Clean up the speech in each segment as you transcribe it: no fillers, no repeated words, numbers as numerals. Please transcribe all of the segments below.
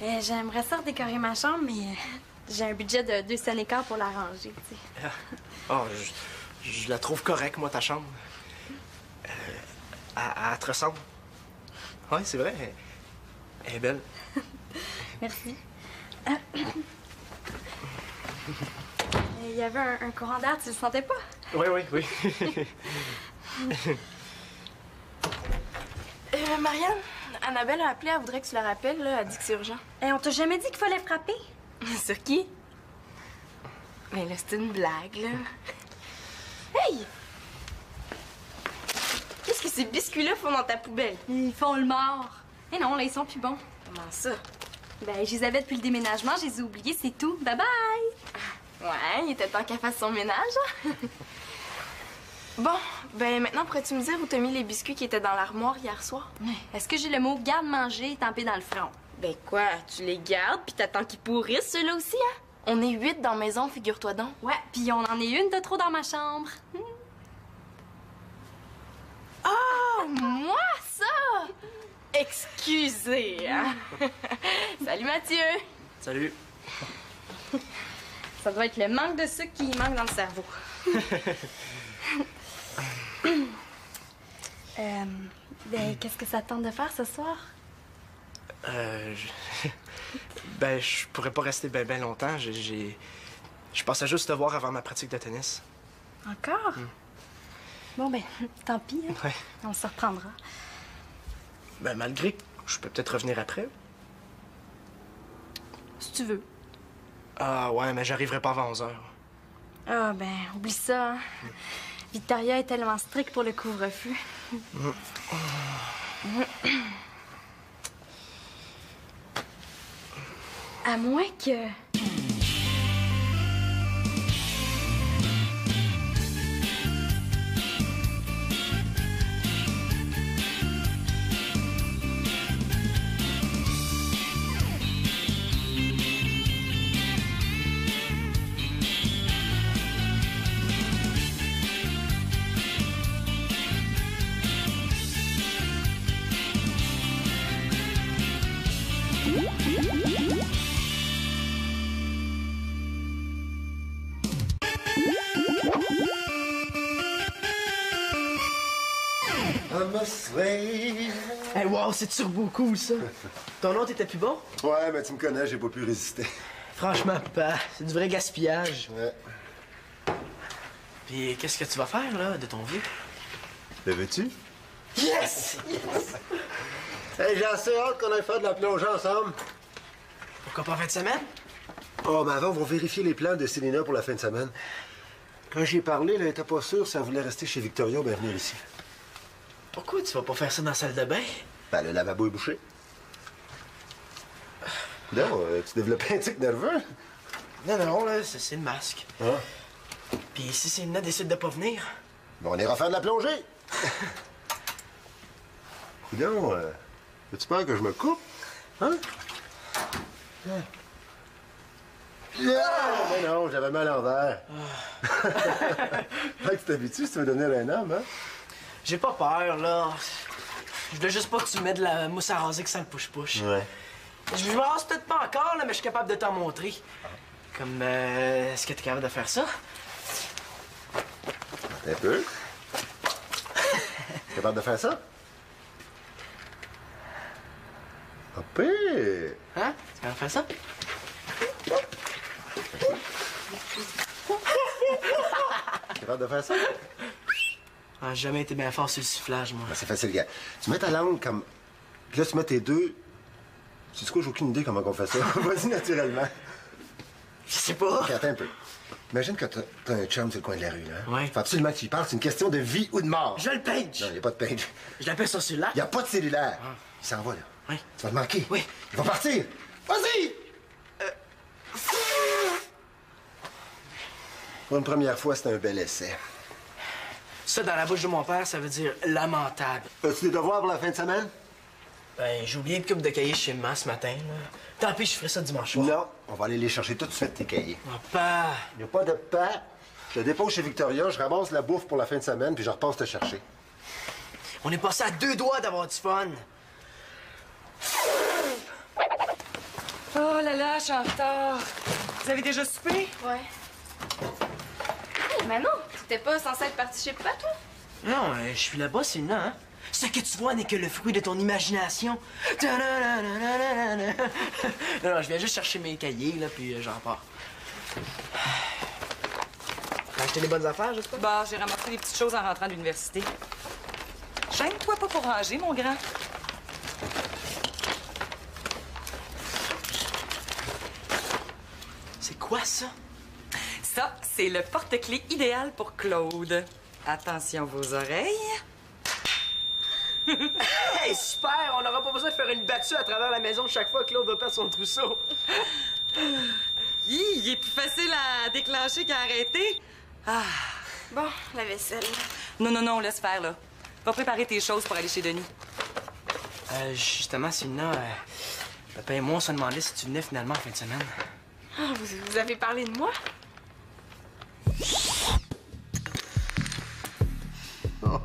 J'aimerais ça redécorer ma chambre, mais j'ai un budget de 200 écarts pour la ranger, tu sais. Oh, je la trouve correcte, moi, ta chambre. Elle te ressemble. Oui, c'est vrai. Elle est belle. Merci. Il y avait un courant d'air, tu le sentais pas? Oui, oui, oui. Marianne, Annabelle a appelé, elle voudrait que tu la rappelles, là. Elle dit que c'est urgent. On t'a jamais dit qu'il fallait frapper? Sur qui? Mais là, c'est une blague, là. Hey! Qu'est-ce que ces biscuits-là font dans ta poubelle? Ils font le mort. Eh non, là, ils sont plus bons. Comment ça? Ben, je les avais depuis le déménagement, je les ai oubliés, c'est tout. Bye bye! Ouais, il était temps qu'elle fasse son ménage. Bon, ben maintenant, pourrais-tu me dire où t'as mis les biscuits qui étaient dans l'armoire hier soir? Est-ce que j'ai le mot garde-manger tampé dans le front? Ben quoi, tu les gardes puis t'attends qu'ils pourrissent, ceux-là aussi, hein? On est 8 dans la maison, figure-toi donc. Ouais, puis on en est une de trop dans ma chambre. Oh, moi, ça! Excusez, hein? Salut, Mathieu! Salut. Ça doit être le manque de sucre qui manque dans le cerveau. Ben, qu'est-ce que ça te tente de faire ce soir? Ben, je pourrais pas rester ben longtemps. Je pensais juste te voir avant ma pratique de tennis. Encore? Bon, ben, tant pis. Hein? Ouais. On se reprendra. Ben, malgré que je peux peut-être revenir après. Si tu veux. Ah, ouais, mais j'arriverai pas avant 11h. Ah, ben, oublie ça. Hein? Victoria est tellement stricte pour le couvre-feu. À moins que... Hey, wow, c'est turbo cool, ça. Ton autre était plus bon? Ouais, mais tu me connais, j'ai pas pu résister. Franchement, papa, c'est du vrai gaspillage. Ouais. Puis, qu'est-ce que tu vas faire, là, de ton vieux? Le veux-tu? Yes! Hey, j'ai assez hâte qu'on aille faire de la plongée ensemble. Pourquoi pas en fin de semaine? Oh, mais avant, on va vérifier les plans de Célina pour la fin de semaine. Quand j'y ai parlé, elle était pas sûre si elle voulait rester chez Victoria ou bien venir ici. Pourquoi tu vas pas faire ça dans la salle de bain? Ben, le lavabo est bouché. Non, tu développes un tic nerveux? Non, là, c'est le masque. Ah. Puis si Célina décide de pas venir? Bon, on ira faire de la plongée. Non, as-tu peur que je me coupe? Hein? Mais non, j'avais mal en l'envers. Fait que tu t'habitues si tu veux devenir un homme, hein? J'ai pas peur, là. Je veux juste pas que tu me mettes de la mousse à raser que ça le push-push. Ouais. Je me rase peut-être pas encore, là, mais je suis capable de t'en montrer. Comme, est-ce que t'es capable de faire ça? Un peu. T'es capable de faire ça? Pas pire. Hein? Tu capable de faire ça? T'es capable de faire ça? Ah, j'ai jamais été bien fort sur le sifflage, moi. Ben, c'est facile, gars. Tu mets ta langue comme... Puis là, tu mets tes deux... Tu sais quoi, j'ai aucune idée comment on fait ça. Vas-y naturellement. Je sais pas. OK, attends un peu. Imagine que t'as un chum sur le coin de la rue, là. Ouais. Faut absolument que tu y parles. C'est une question de vie ou de mort. Je le page! Non, il n'y a pas de page. Je l'appelle sur celui-là. Il n'y a pas de cellulaire. Il s'en va, là. Oui. Tu vas te manquer. Oui. Il va partir. Vas-y! Pour une première fois, c'est un bel essai. Ça, dans la bouche de mon père, ça veut dire lamentable. As-tu des devoirs pour la fin de semaine? Ben, j'ai oublié une coupe de cahiers chez moi ce matin, là. Tant pis, je ferai ça dimanche soir. Non, on va aller les chercher tout de suite, tes cahiers. Papa! Il n'y a pas de pas. Je te dépose chez Victoria, je ramasse la bouffe pour la fin de semaine, puis je repasse te chercher. On est passé à 2 doigts d'avoir du fun. là là, je suis en retard. Vous avez déjà soupé? Ouais. Hey, Manon, t'étais pas censée être partie chez papa, toi? Non, je suis là-bas, c'est là, hein? Ce que tu vois n'est que le fruit de ton imagination. Non, je viens juste chercher mes cahiers, là, puis j'en pars. T'as acheté des bonnes affaires, j'espère? Bah, j'ai ramassé des petites choses en rentrant de l'université. Gêne-toi pas pour ranger, mon grand. C'est quoi, ça? Ça, c'est le porte-clés idéal pour Claude. Attention vos oreilles. Hey, super! On n'aura pas besoin de faire une battue à travers la maison chaque fois que Claude va perdre son trousseau. Il est plus facile à déclencher qu'à arrêter. Ah. Bon, la vaisselle. Non, laisse faire, là. Va préparer tes choses pour aller chez Denis. Justement, Célina, papa et moi, on se demandait si tu venais finalement en fin de semaine. Ah, vous avez parlé de moi? Oh.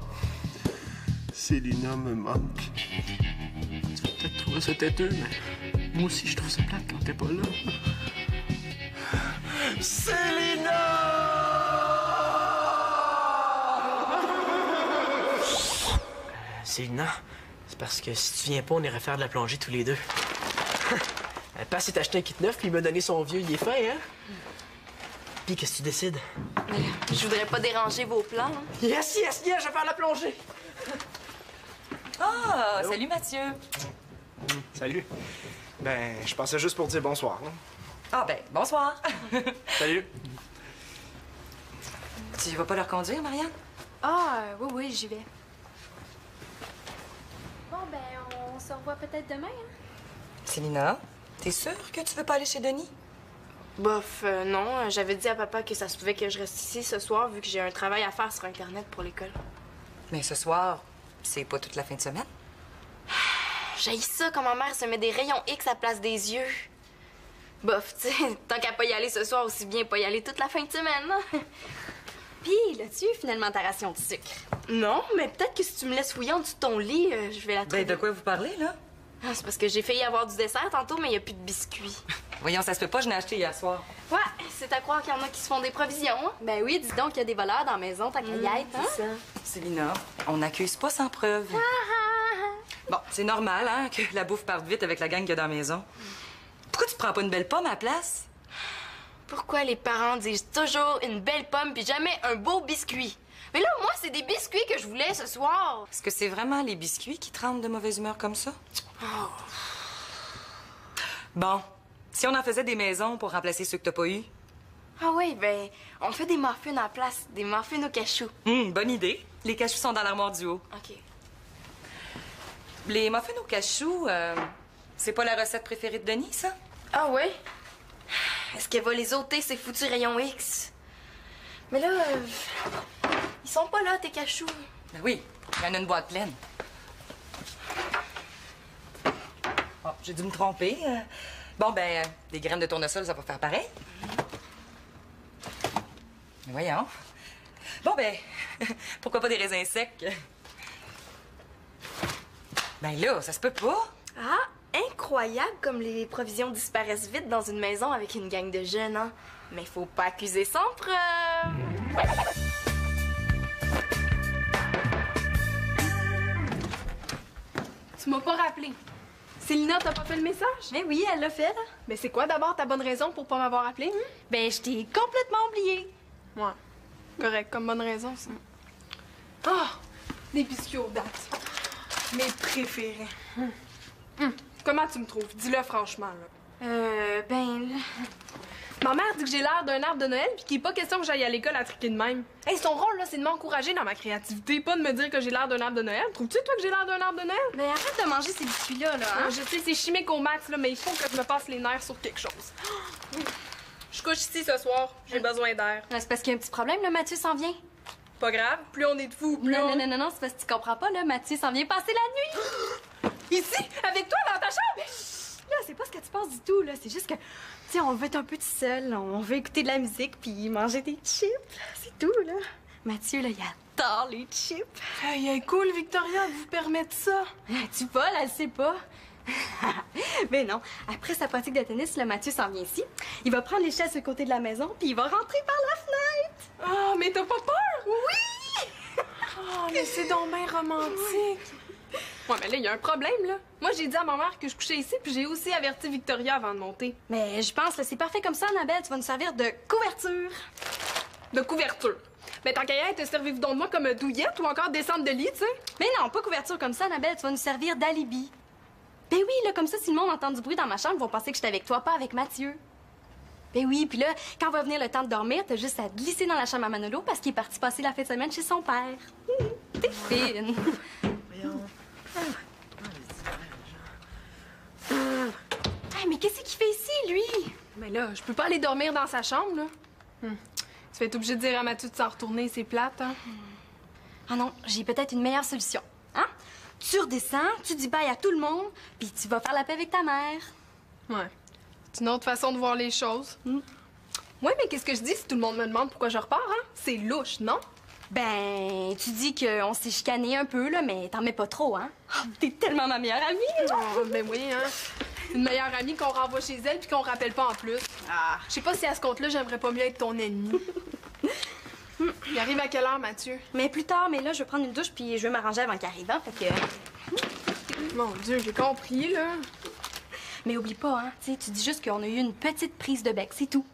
Célina me manque. Tu vas peut-être trouver ça têteux, mais moi aussi, je trouve ça plate quand t'es pas là. Célina, c'est parce que si tu viens pas, on irait faire de la plongée tous les deux. Papa s'est acheté un kit neuf, puis il m'a donné son vieux, il est fin, hein? Puis qu'est-ce que tu décides? Je voudrais pas déranger vos plans. Hein. Yes, je vais faire la plongée! Ah, salut Mathieu. Salut. Ben, je passais juste pour dire bonsoir. Hein? Ah ben, bonsoir. Salut. Tu vas pas leur conduire, Marianne? Ah, oui, j'y vais. Bon, ben, on se revoit peut-être demain, hein? Célina, t'es sûre que tu veux pas aller chez Denis? Bof, non. J'avais dit à papa que ça se pouvait que je reste ici ce soir, vu que j'ai un travail à faire sur Internet pour l'école. Mais ce soir, c'est pas toute la fin de semaine. J'haïs ça quand ma mère se met des rayons X à la place des yeux. Bof, tu sais, tant qu'à pas y aller ce soir, aussi bien pas y aller toute la fin de semaine, hein? Puis, l'as-tu eu finalement ta ration de sucre? Non, mais peut-être que si tu me laisses fouiller en dessous de ton lit, je vais la trouver. Ben, de quoi vous parlez, là? Ah, c'est parce que j'ai failli avoir du dessert tantôt, mais il y a plus de biscuits. Voyons, ça se peut pas, je n'ai acheté hier soir. Ouais, c'est à croire qu'il y en a qui se font des provisions, hein? Ben oui, dis donc qu'il y a des voleurs dans la maison, ta caillette, hein? C'est ça. Célina, on n'accuse pas sans preuve. Bon, c'est normal, hein, que la bouffe parte vite avec la gang qu'il y a dans la maison. Pourquoi tu prends pas une belle pomme à la place? Pourquoi les parents disent toujours une belle pomme puis jamais un beau biscuit? Mais là, moi, c'est des biscuits que je voulais ce soir. Est-ce que c'est vraiment les biscuits qui te rendent de mauvaise humeur comme ça? Oh. Bon, si on en faisait des maisons pour remplacer ceux que t'as pas eu? Ah oui, ben, on fait des muffins à la place, des muffins au cachou. Bonne idée. Les cachous sont dans l'armoire du haut. OK. Les muffins au cachou, c'est pas la recette préférée de Denis, ça? Ah ouais? Est-ce qu'elle va les ôter, ces foutus rayons X? Mais là, ils sont pas là, tes cachous. Ben oui, il y en a une boîte pleine. Oh, j'ai dû me tromper. Bon, ben, des graines de tournesol, ça va faire pareil. Mais voyons. Bon, ben, pourquoi pas des raisins secs? Ben là, ça se peut pas. Ah, incroyable comme les provisions disparaissent vite dans une maison avec une gang de jeunes, hein? Mais faut pas accuser sans preuve. Tu m'as pas rappelé. Célina, t'as pas fait le message? Mais oui, elle l'a fait, là. Mais c'est quoi d'abord ta bonne raison pour pas m'avoir appelé? Ben, je t'ai complètement oublié. Ouais. Correct, comme bonne raison, ça. Ah! Des biscuits aux dattes. Mes préférés. Comment tu me trouves? Dis-le franchement, là. Ben, là... Ma mère dit que j'ai l'air d'un arbre de Noël puis qu'il n'est pas question que j'aille à l'école à triquer de même. Hey, son rôle, là, c'est de m'encourager dans ma créativité, pas de me dire que j'ai l'air d'un arbre de Noël. Trouves-tu, toi, que j'ai l'air d'un arbre de Noël? Ben, arrête de manger ces biscuits-là, là, hein? Je sais, c'est chimique au max, là, mais il faut que je me passe les nerfs sur quelque chose. Je couche ici ce soir. J'ai besoin d'air. C'est parce qu'il y a un petit problème, là, Mathieu s'en vient. Pas grave. Plus on est de fous, plus on... Non, c'est parce que tu comprends pas, là. Mathieu s'en vient passer la nuit. Ici, avec toi, dans ta chambre? Là, c'est pas ce que tu penses du tout, là. C'est juste que, tu sais, on veut être un peu tout seul. On veut écouter de la musique puis manger des chips. C'est tout, là. Mathieu, là, il adore les chips. Hey, cool, Victoria, de vous permettre ça. Tu vois, là, elle sait pas. Mais non, après sa pratique de tennis, le Mathieu s'en vient ici. Il va prendre l'échelle sur le côté de la maison, puis il va rentrer par la fenêtre. Ah, mais t'as pas peur? Oui! Ah, mais c'est donc bien romantique. Ouais, mais là, il y a un problème, là. Moi, j'ai dit à ma mère que je couchais ici, puis j'ai aussi averti Victoria avant de monter. Mais je pense que c'est parfait comme ça, Annabelle. Tu vas nous servir de couverture. De couverture. Ben, tant qu'à y être, servez-vous donc de moi comme douillette ou encore descendre de lit, tu sais? Mais non, pas couverture comme ça, Annabelle. Tu vas nous servir d'alibi. Ben oui, là, comme ça, si le monde entend du bruit dans ma chambre, ils vont penser que j'étais avec toi, pas avec Mathieu. Ben oui, puis là, quand va venir le temps de dormir, t'as juste à te glisser dans la chambre à Manolo parce qu'il est parti passer la fin de semaine chez son père. T'es fine. Voyons. Hey, mais qu'est-ce qu'il fait ici, lui? Mais là, je peux pas aller dormir dans sa chambre, là. Tu vas être obligé de dire à Mathieu de s'en retourner, c'est plate, hein? Ah non, j'ai peut-être une meilleure solution. Hein? Tu redescends, tu dis bye à tout le monde, puis tu vas faire la paix avec ta mère. Ouais. C'est une autre façon de voir les choses. Ouais, mais qu'est-ce que je dis si tout le monde me demande pourquoi je repars, hein? C'est louche, non? Ben, tu dis qu'on s'est chicané un peu, là, mais t'en mets pas trop, hein? Oh, t'es tellement ma meilleure amie! Oh, ben oui, hein? Une meilleure amie qu'on renvoie chez elle puis qu'on rappelle pas en plus. Ah, je sais pas si à ce compte-là, j'aimerais pas mieux être ton ennemi. Il arrive à quelle heure, Mathieu? Mais plus tard, mais là, je vais prendre une douche puis je vais m'arranger avant qu'il arrive, hein, fait que... Mon Dieu, j'ai compris, là. Mais oublie pas, hein, tu sais, tu dis juste qu'on a eu une petite prise de bec, c'est tout.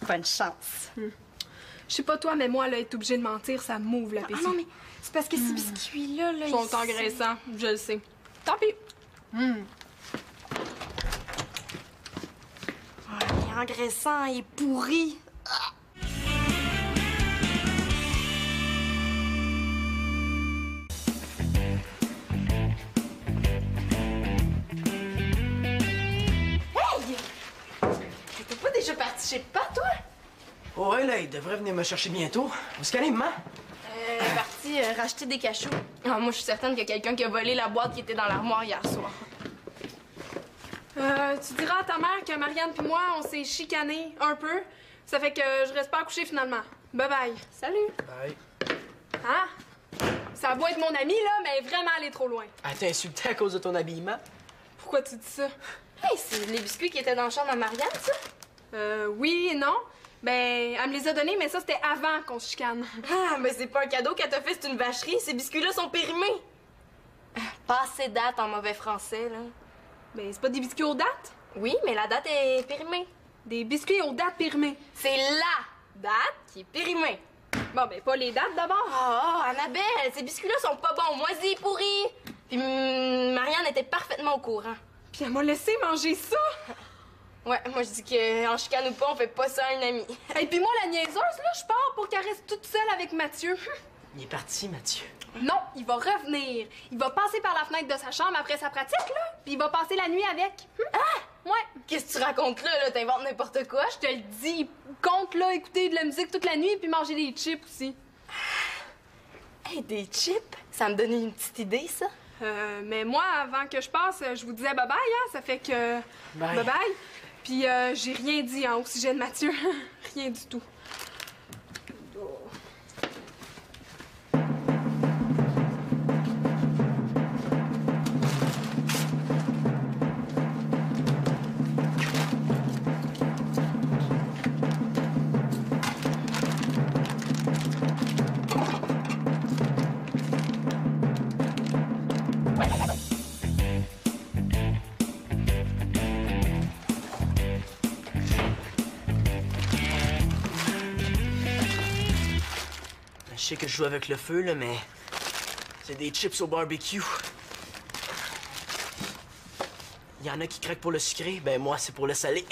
Bonne chance. Je sais pas toi, mais moi, là, être obligée de mentir, ça m'ouvre l'appétit. Ah non, mais c'est parce que ces biscuits-là, là... Ils sont engraissants, je le sais. Tant pis. Ah, il est engraissant, il est pourri. Hey! T'es pas déjà parti chez pas, toi? Ouais, là, il devrait venir me chercher bientôt. Où est-ce qu'elle est, maman? Parti racheter des cachous. Ah, moi, je suis certaine qu'il y a quelqu'un qui a volé la boîte qui était dans l'armoire hier soir. Tu diras à ta mère que Marianne puis moi, on s'est chicanés un peu. Ça fait que je reste pas à coucher finalement. Bye bye. Salut. Bye. Hein? Ça a beau être mon ami, là, mais vraiment aller trop loin. Elle t'a insulté à cause de ton habillement? Pourquoi tu dis ça? Hey, c'est les biscuits qui étaient dans la chambre à Marianne, ça? Oui et non. Ben, elle me les a donnés, mais ça, c'était avant qu'on se chicane. Ah, mais c'est pas un cadeau qu'elle t'a fait, c'est une vacherie. Ces biscuits-là sont périmés. Passé date en mauvais français, là. Ben, c'est pas des biscuits aux dates? Oui, mais la date est périmée. Des biscuits aux dates périmées. C'est la date qui est périmée. Bon, ben, pas les dates d'abord. Oh, Annabelle, ces biscuits-là sont pas bons, moisis, pourris. Puis Marianne était parfaitement au courant. Puis elle m'a laissé manger ça. Ouais, moi je dis qu'en chicane ou pas, on fait pas ça à une amie. Et puis moi, la niaiseuse, là, je pars pour qu'elle reste toute seule avec Mathieu. Il est parti, Mathieu. Non, il va revenir. Il va passer par la fenêtre de sa chambre après sa pratique, là. Puis il va passer la nuit avec. Ah! Ouais. Qu'est-ce que tu racontes là? T'inventes n'importe quoi? Je te le dis. Compte, là, écouter de la musique toute la nuit puis manger des chips aussi. Hey, des chips? Ça me donne une petite idée, ça. Mais moi, avant que je passe, je vous disais bye-bye, hein. Ça fait que... Bye. Bye-bye. Puis j'ai rien dit, hein, au sujet de Mathieu. Rien du tout. Je sais que je joue avec le feu, là, mais c'est des chips au barbecue. Il y en a qui craquent pour le sucré, ben moi, c'est pour le salé.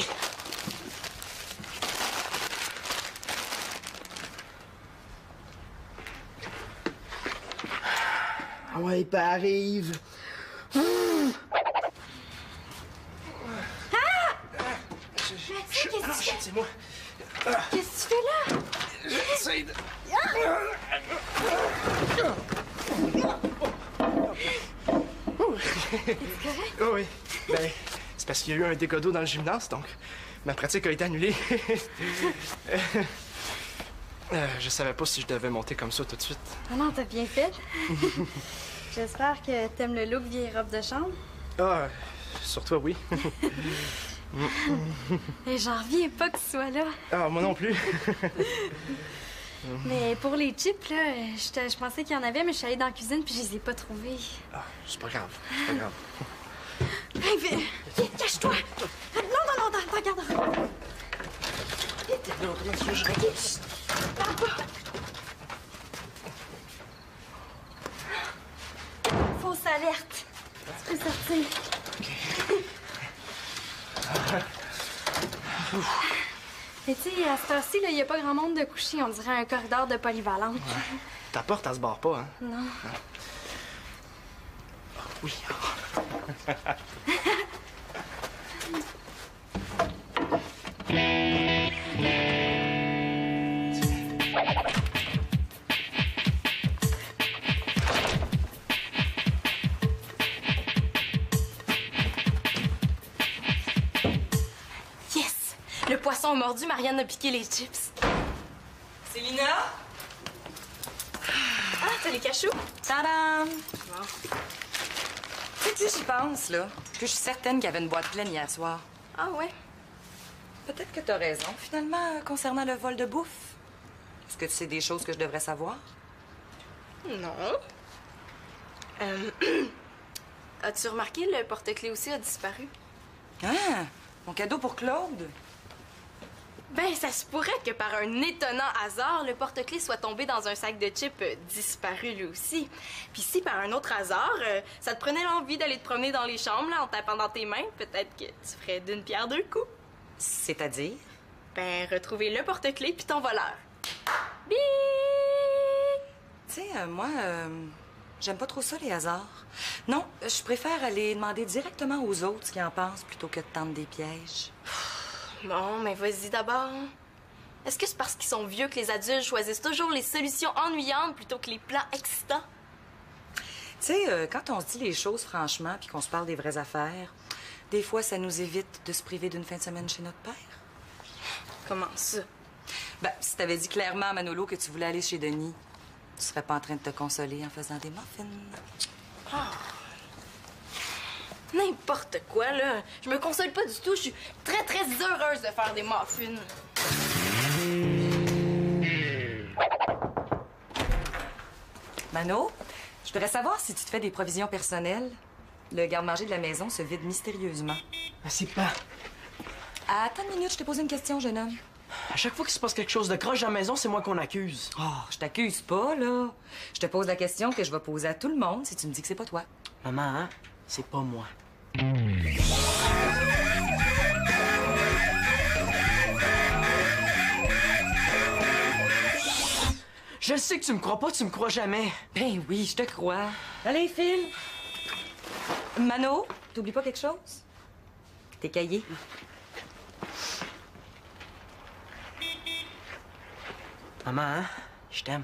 Ah ouais, pas arrive. C'est moi. Qu'est-ce que tu fais là? J'essaie de... Oh oui. Ben, c'est parce qu'il y a eu un dégât d'eau dans le gymnase, donc ma pratique a été annulée. Je savais pas si je devais monter comme ça tout de suite. Ah non, t'as bien fait. J'espère que t'aimes le look vieille robe de chambre. Ah, sur toi, oui. Et j'en reviens pas que tu sois là. Ah, moi non plus. Mais pour les chips, là, je pensais qu'il y en avait, mais je suis allée dans la cuisine puis je les ai pas trouvés. Ah, c'est pas grave, c'est pas grave. Hey, vite, cache-toi! Non, dans le garde-robe. Non, bien sûr, je reste. Fausse alerte. Tu peux sortir. Mais tu sais, à cette heure-ci, il n'y a pas grand monde de coucher. On dirait un corridor de polyvalente. Ouais. Ta porte, elle se barre pas, hein? Non. Ah, oui. Yes! Le poisson a mordu, Marianne a piqué les chips. Célina? Ah, t'as les cachous? Tadam! Bon. Tu sais, plus j'y pense, là, plus je suis certaine qu'il y avait une boîte pleine hier soir. Ah ouais? Peut-être que t'as raison, finalement, concernant le vol de bouffe. Est-ce que tu sais des choses que je devrais savoir? Non. As-tu remarqué, le porte-clés aussi a disparu? Ah! Mon cadeau pour Claude? Ben, ça se pourrait que par un étonnant hasard, le porte-clés soit tombé dans un sac de chips disparu lui aussi. Puis si par un autre hasard, ça te prenait l'envie d'aller te promener dans les chambres là, en tapant dans tes mains, peut-être que tu ferais d'une pierre deux coups. C'est-à-dire? Ben, retrouver le porte-clés puis ton voleur. Bing! Tu sais, moi, j'aime pas trop ça, les hasards. Non, je préfère aller demander directement aux autres ce qu'ils en pensent plutôt que de tendre des pièges. Bon, mais vas-y d'abord. Est-ce que c'est parce qu'ils sont vieux que les adultes choisissent toujours les solutions ennuyantes plutôt que les plans excitants? Tu sais, quand on se dit les choses franchement puis qu'on se parle des vraies affaires, des fois, ça nous évite de se priver d'une fin de semaine chez notre père. Comment ça? Ben, si t'avais dit clairement à Manolo que tu voulais aller chez Denis, tu serais pas en train de te consoler en faisant des muffins. N'importe quoi, là. Je me console pas du tout. Je suis très, très heureuse de faire des muffins. Mano, je voudrais savoir si tu te fais des provisions personnelles. Le garde-manger de la maison se vide mystérieusement. C'est pas. Attends une minute, je te pose une question, jeune homme. À chaque fois qu'il se passe quelque chose de croche dans la maison, c'est moi qu'on accuse. Oh, je t'accuse pas, là. Je te pose la question que je vais poser à tout le monde si tu me dis que c'est pas toi. Maman, hein? C'est pas moi. Je sais que tu me crois pas, tu me crois jamais. Ben oui, je te crois. Allez, file. Mano, t'oublies pas quelque chose? Tes cahiers. Maman, hein? Je t'aime.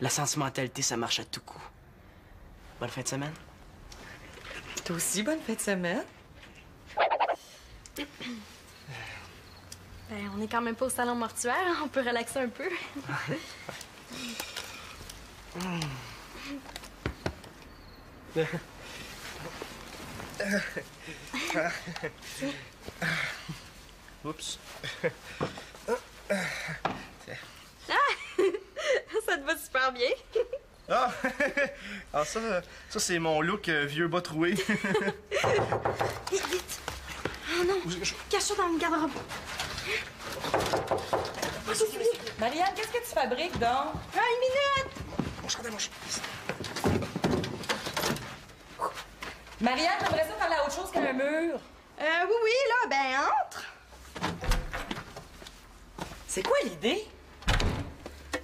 La sentimentalité, ça marche à tout coup. Bonne fin de semaine. Toi aussi, bonne fin de semaine. Ben, on est quand même pas au salon mortuaire. Hein? On peut relaxer un peu. Oups. Ça te va super bien. Ah! Ah, ça c'est mon look vieux bas troué. Vite, vite. Oh non, cache-toi dans le garde-robe. Marianne, qu'est-ce que tu fabriques, donc? Une minute! Marianne, t'aimerais ça parler à autre chose qu'un mur? Oui, là, ben, entre. C'est quoi l'idée?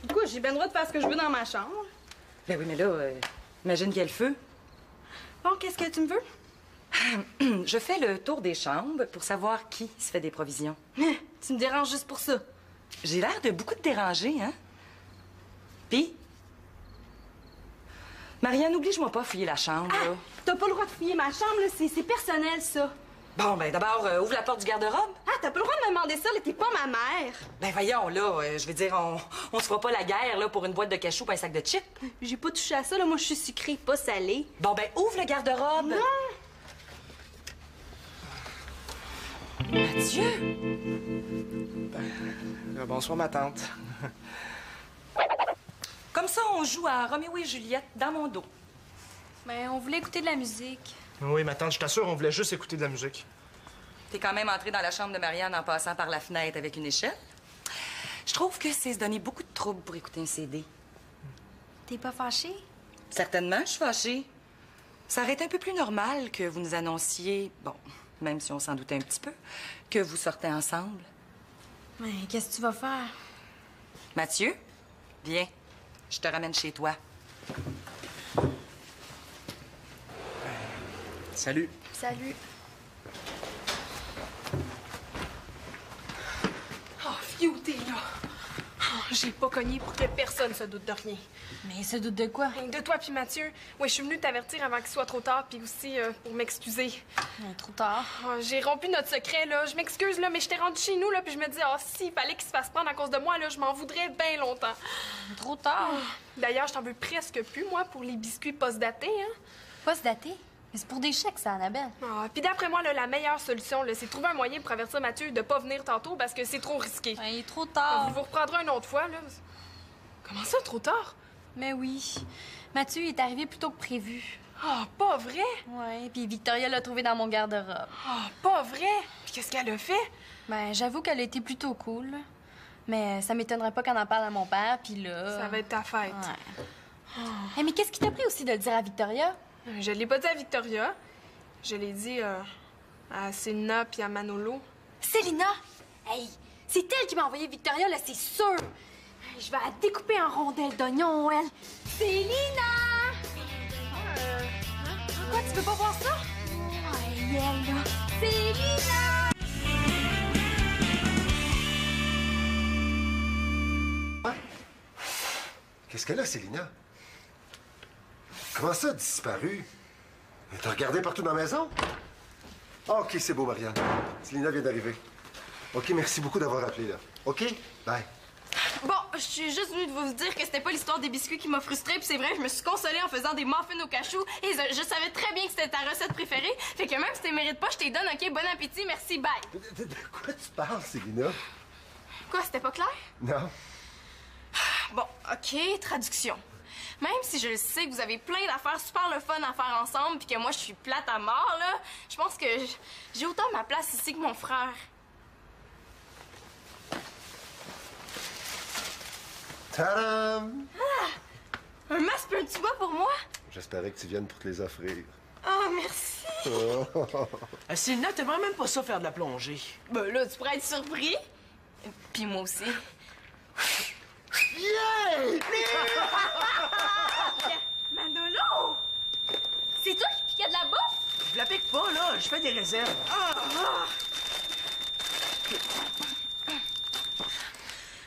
Écoute, j'ai bien le droit de faire ce que je veux dans ma chambre. Ben oui, mais là, imagine qu'il y a le feu. Bon, qu'est-ce que tu me veux? Je fais le tour des chambres pour savoir qui se fait des provisions. Tu me déranges juste pour ça. J'ai l'air de beaucoup te déranger, hein? Puis? Marianne, oblige-moi pas à fouiller la chambre, là. T'as pas le droit de fouiller ma chambre, là. C'est personnel, ça. Bon, ben d'abord, ouvre la porte du garde-robe. Ah, t'as pas le droit de me demander ça, là, t'es pas ma mère. Ben voyons, là, je veux dire, on se fera pas la guerre, là, pour une boîte de cachou et un sac de chips. J'ai pas touché à ça, là, moi je suis sucrée, pas salée. Bon, ben ouvre le garde-robe. Non! Mathieu! Bonsoir, ma tante. Comme ça, on joue à Roméo et Juliette dans mon dos. Ben, on voulait écouter de la musique. Oui, ma tante, je t'assure, on voulait juste écouter de la musique. T'es quand même entré dans la chambre de Marianne en passant par la fenêtre avec une échelle. Je trouve que c'est se donner beaucoup de trouble pour écouter un CD. T'es pas fâchée? Certainement, je suis fâchée. Ça aurait été un peu plus normal que vous nous annonciez, bon, même si on s'en doutait un petit peu, que vous sortez ensemble. Mais qu'est-ce que tu vas faire? Mathieu, viens, je te ramène chez toi. Salut. Salut. Oh, Fiou, t'es là. Oh, j'ai pas cogné pour que personne se doute de rien. Mais se doute de quoi? De toi puis Mathieu. Ouais, je suis venue t'avertir avant qu'il soit trop tard, puis aussi pour m'excuser. Trop tard. Oh, j'ai rompu notre secret, là. Je m'excuse, là, mais je t'ai rendu chez nous, là, puis je me dis, oh, s'il fallait qu'il se fasse prendre à cause de moi, là, je m'en voudrais bien longtemps. Trop tard. D'ailleurs, je t'en veux presque plus, moi, pour les biscuits post-datés, hein. Post-daté? Mais c'est pour des chèques, ça, Annabelle. Ah, puis d'après moi, là, la meilleure solution, là, c'est de trouver un moyen pour avertir Mathieu de pas venir tantôt parce que c'est trop risqué. Ben, il est trop tard. Vous vous reprendrez une autre fois, là. Comment ça, trop tard? Mais oui. Mathieu est arrivé plus tôt que prévu. Ah, pas vrai? Ouais, puis Victoria l'a trouvé dans mon garde-robe. Ah, pas vrai? Puis qu'est-ce qu'elle a fait? Ben, j'avoue qu'elle a été plutôt cool. Mais ça m'étonnerait pas qu'on en parle à mon père, puis là... Ça va être ta fête. Ouais. Hey, mais qu'est-ce qui t'a pris aussi de le dire à Victoria? Je l'ai pas dit à Victoria. Je l'ai dit à Célina puis à Manolo. Célina? Hey, c'est elle qui m'a envoyé Victoria, là, c'est sûr! Hey, je vais la découper en rondelles d'oignon, elle. Célina! Quoi, tu veux pas voir ça? Oh, elle, là. Célina! Qu'est-ce qu'elle a, Célina? Comment ça, disparu? Elle t'a regardé partout dans la maison? Ah, OK, c'est beau, Marianne. Célina vient d'arriver. OK, merci beaucoup d'avoir appelé, là. OK? Bye. Bon, je suis juste venue de vous dire que c'était pas l'histoire des biscuits qui m'a frustrée, puis c'est vrai, je me suis consolée en faisant des muffins au cachou, et je savais très bien que c'était ta recette préférée, fait que même si tu mérites pas, je t'ai donne, OK? Bon appétit, merci, bye! De quoi tu parles, Célina? Quoi, c'était pas clair? Non. Bon, OK, traduction. Même si je le sais que vous avez plein d'affaires super le fun à faire ensemble, puis que moi, je suis plate à mort, là, je pense que j'ai autant ma place ici que mon frère. Tadam! Ah! Un masque et un tuba pour moi? J'espérais que tu viennes pour te les offrir. Ah, merci! Célina, t'aimerais même pas ça faire de la plongée. Ben là, tu pourrais être surpris. Puis moi aussi. Yeah! Manolo! C'est toi qui piquais de la bouffe? Je la pique pas, là. Je fais des réserves.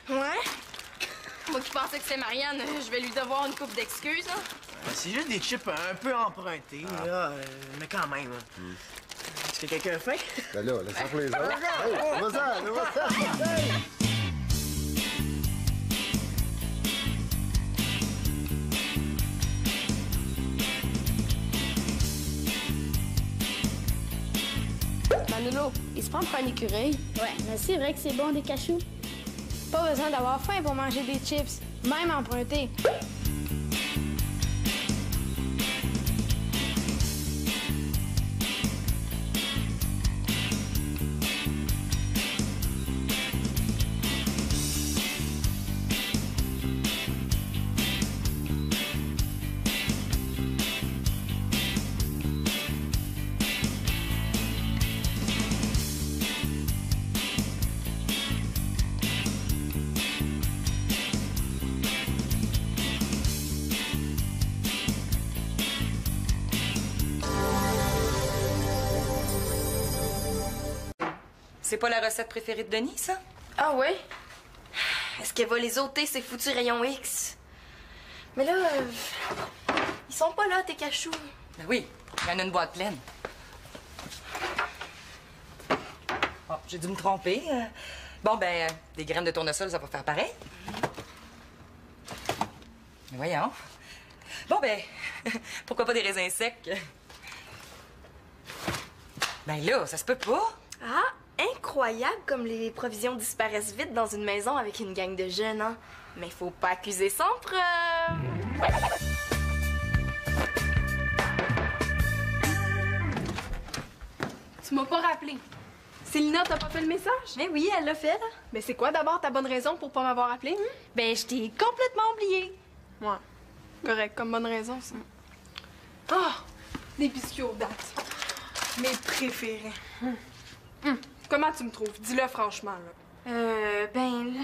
Ouais? Moi qui pensais que c'était Marianne, je vais lui devoir une coupe d'excuses, hein? C'est juste des chips un peu empruntés, là. Mais quand même. Hein. Est-ce que quelqu'un a faim? Ben là, laisse-en pour les autres. Hey, vas-y, vas-y! Hey! Manolo, il se prend pour un écureuil. Ouais, mais c'est vrai que c'est bon des cachous. Pas besoin d'avoir faim pour manger des chips, même emprunté. C'est pas la recette préférée de Denis, ça? Ah ouais? Est-ce qu'elle va les ôter, ces foutus rayons X? Mais là, ils sont pas là, tes cachous. Ben oui, il y en a une boîte pleine. j'ai dû me tromper. Bon, ben, des graines de tournesol, ça va faire pareil. Voyons. Bon, ben, pourquoi pas des raisins secs? Ben là, ça se peut pas. Ah, incroyable comme les provisions disparaissent vite dans une maison avec une gang de jeunes, hein? Mais faut pas accuser sans preuve. Tu m'as pas rappelé. Célina, t'as pas fait le message? Mais oui, elle l'a fait, là. Mais c'est quoi d'abord ta bonne raison pour pas m'avoir appelé? Ben, je t'ai complètement oublié. Ouais. Correct, comme bonne raison, ça. Ah! Des biscuits aux dattes. Mes préférés. Comment tu me trouves? Dis-le franchement, là. Ben, là...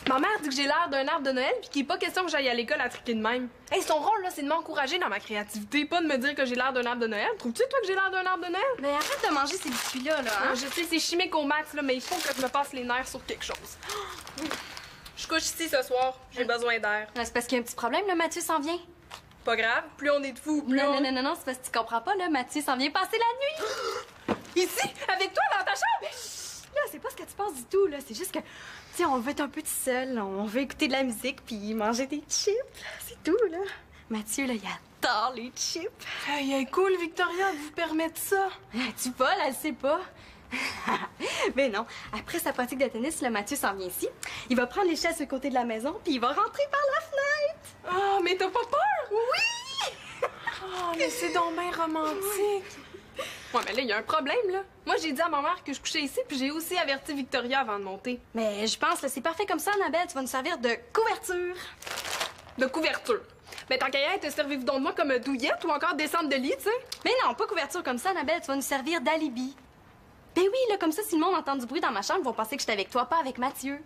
Ma mère dit que j'ai l'air d'un arbre de Noël puis qu'il n'est pas question que j'aille à l'école à triquer de même. Hey, son rôle, là, c'est de m'encourager dans ma créativité, pas de me dire que j'ai l'air d'un arbre de Noël. Trouves-tu, toi, que j'ai l'air d'un arbre de Noël? Ben, arrête de manger ces biscuits-là, là, hein? Je sais, c'est chimique au max, là, mais il faut que je me passe les nerfs sur quelque chose. Je couche ici ce soir. J'ai besoin d'air. C'est parce qu'il y a un petit problème, là. Mathieu s'en vient. Pas grave. Plus on est de fous, plus Non, on... non, non, non, non, c'est parce que tu comprends pas, là. Mathieu s'en vient passer la nuit. Ici? Avec toi, dans ta chambre? Là, c'est pas ce que tu penses du tout, là. C'est juste que, tu sais, on veut être un peu tout seul. On veut écouter de la musique puis manger des chips. C'est tout, là. Mathieu, là, il adore les chips. Hey, cool, Victoria, de vous permettre ça. Tu voles, elle sait pas. Mais non, après sa pratique de tennis, le Mathieu s'en vient ici. Il va prendre les chaises sur le côté de la maison puis il va rentrer par la fenêtre. Ah, mais t'as pas peur? Oui! Oh, mais c'est donc bien romantique. Ouais, mais là, il y a un problème, là. Moi, j'ai dit à ma mère que je couchais ici, puis j'ai aussi averti Victoria avant de monter. Mais je pense que c'est parfait comme ça, Annabelle. Tu vas nous servir de couverture. De couverture. Mais tant qu'à y être, servez-vous donc de moi comme douillette ou encore descendre de lit, tu sais? Mais non, pas couverture comme ça, Annabelle. Tu vas nous servir d'alibi. Ben oui, là, comme ça, si le monde entend du bruit dans ma chambre, ils vont penser que j'étais avec toi, pas avec Mathieu.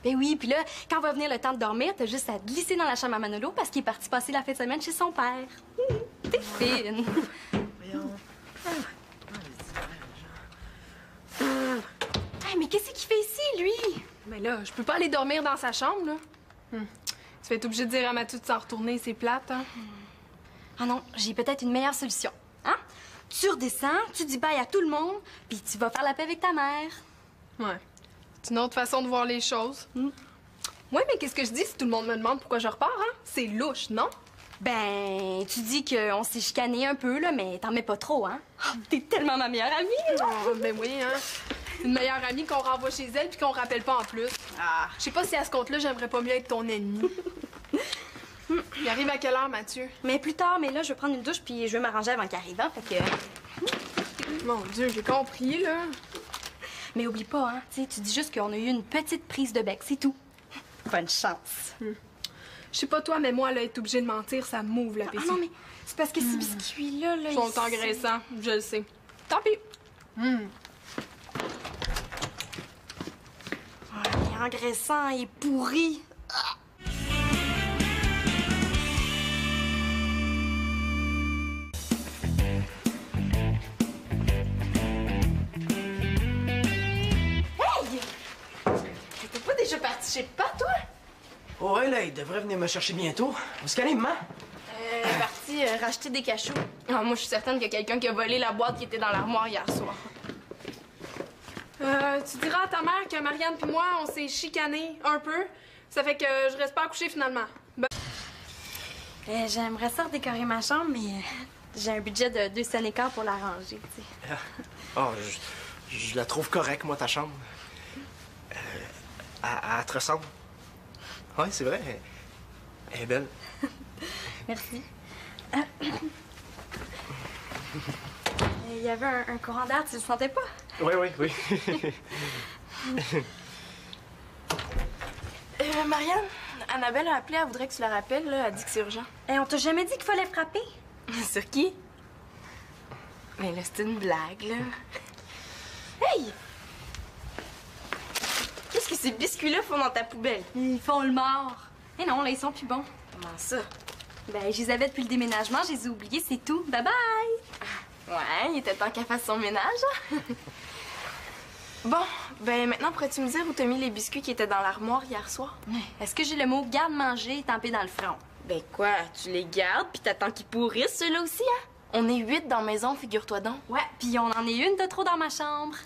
Ben oui, puis là, quand va venir le temps de dormir, t'as juste à te glisser dans la chambre à Manolo parce qu'il est parti passer la fin de semaine chez son père. T'es fine. Hey, mais qu'est-ce qu'il fait ici, lui? Mais là, je peux pas aller dormir dans sa chambre, là. Tu vas être obligé de dire à Mathieu de s'en retourner, c'est plate, hein? Ah non, j'ai peut-être une meilleure solution. Hein? Tu redescends, tu dis bye à tout le monde, puis tu vas faire la paix avec ta mère. Ouais. C'est une autre façon de voir les choses. Ouais, mais qu'est-ce que je dis si tout le monde me demande pourquoi je repars, hein? C'est louche, non? Ben, tu dis qu'on s'est chicané un peu, là, mais t'en mets pas trop, hein? Oh, t'es tellement ma meilleure amie! Oh, ben oui, hein? Une meilleure amie qu'on renvoie chez elle puis qu'on rappelle pas en plus. Ah, je sais pas si à ce compte-là, j'aimerais pas mieux être ton ennemi. Il arrive à quelle heure, Mathieu? Mais plus tard, mais là, je vais prendre une douche puis je vais m'arranger avant qu'il arrive, hein, fait que... Mon Dieu, j'ai compris, là. Mais oublie pas, hein, tu sais, tu dis juste qu'on a eu une petite prise de bec, c'est tout. Bonne chance. Je sais pas toi, mais moi, là, être obligée de mentir, ça m'ouvre l'appétit. Ah non, mais c'est parce que ces biscuits-là, là... Ils sont engraissants, je le sais. Tant pis. Ah, il est engraissant et pourri. Ah. Hey! T'es pas déjà parti chez pas, toi? Oh, ouais, là, il devrait venir me chercher bientôt. Où est-ce qu'elle est, maman? Parti racheter des cachous. Ah, moi, je suis certaine qu'il y a quelqu'un qui a volé la boîte qui était dans l'armoire hier soir. Tu diras à ta mère que Marianne puis moi, on s'est chicanés un peu. Ça fait que je reste pas à coucher, finalement. J'aimerais ça redécorer ma chambre, mais j'ai un budget de 2 $1.25 pour la ranger, tu sais. Oh, je la trouve correcte, moi, ta chambre. Elle te ressemble. Oui, c'est vrai. Elle est belle. Merci. Il y avait un courant d'air, tu le sentais pas? Oui, oui, oui. Marianne, Annabelle a appelé, elle voudrait que tu la rappelles, là. Elle dit que c'est urgent. Et on t'a jamais dit qu'il fallait frapper? Sur qui? Mais là, c'est une blague, là. Hey! Qu'est-ce que ces biscuits-là font dans ta poubelle? Ils font le mort. Eh non, là, ils sont plus bons. Comment ça? Ben, je les avais depuis le déménagement, je les ai oubliés, c'est tout. Bye bye! Ouais, il était temps qu'elle fasse son ménage. Bon, ben maintenant, pourrais-tu me dire où t'as mis les biscuits qui étaient dans l'armoire hier soir? Est-ce que j'ai le mot garde-manger tampé dans le front? Ben quoi, tu les gardes puis t'attends qu'ils pourrissent, ceux-là aussi, hein? On est 8 dans la maison, figure-toi donc. Ouais, puis on en est une de trop dans ma chambre.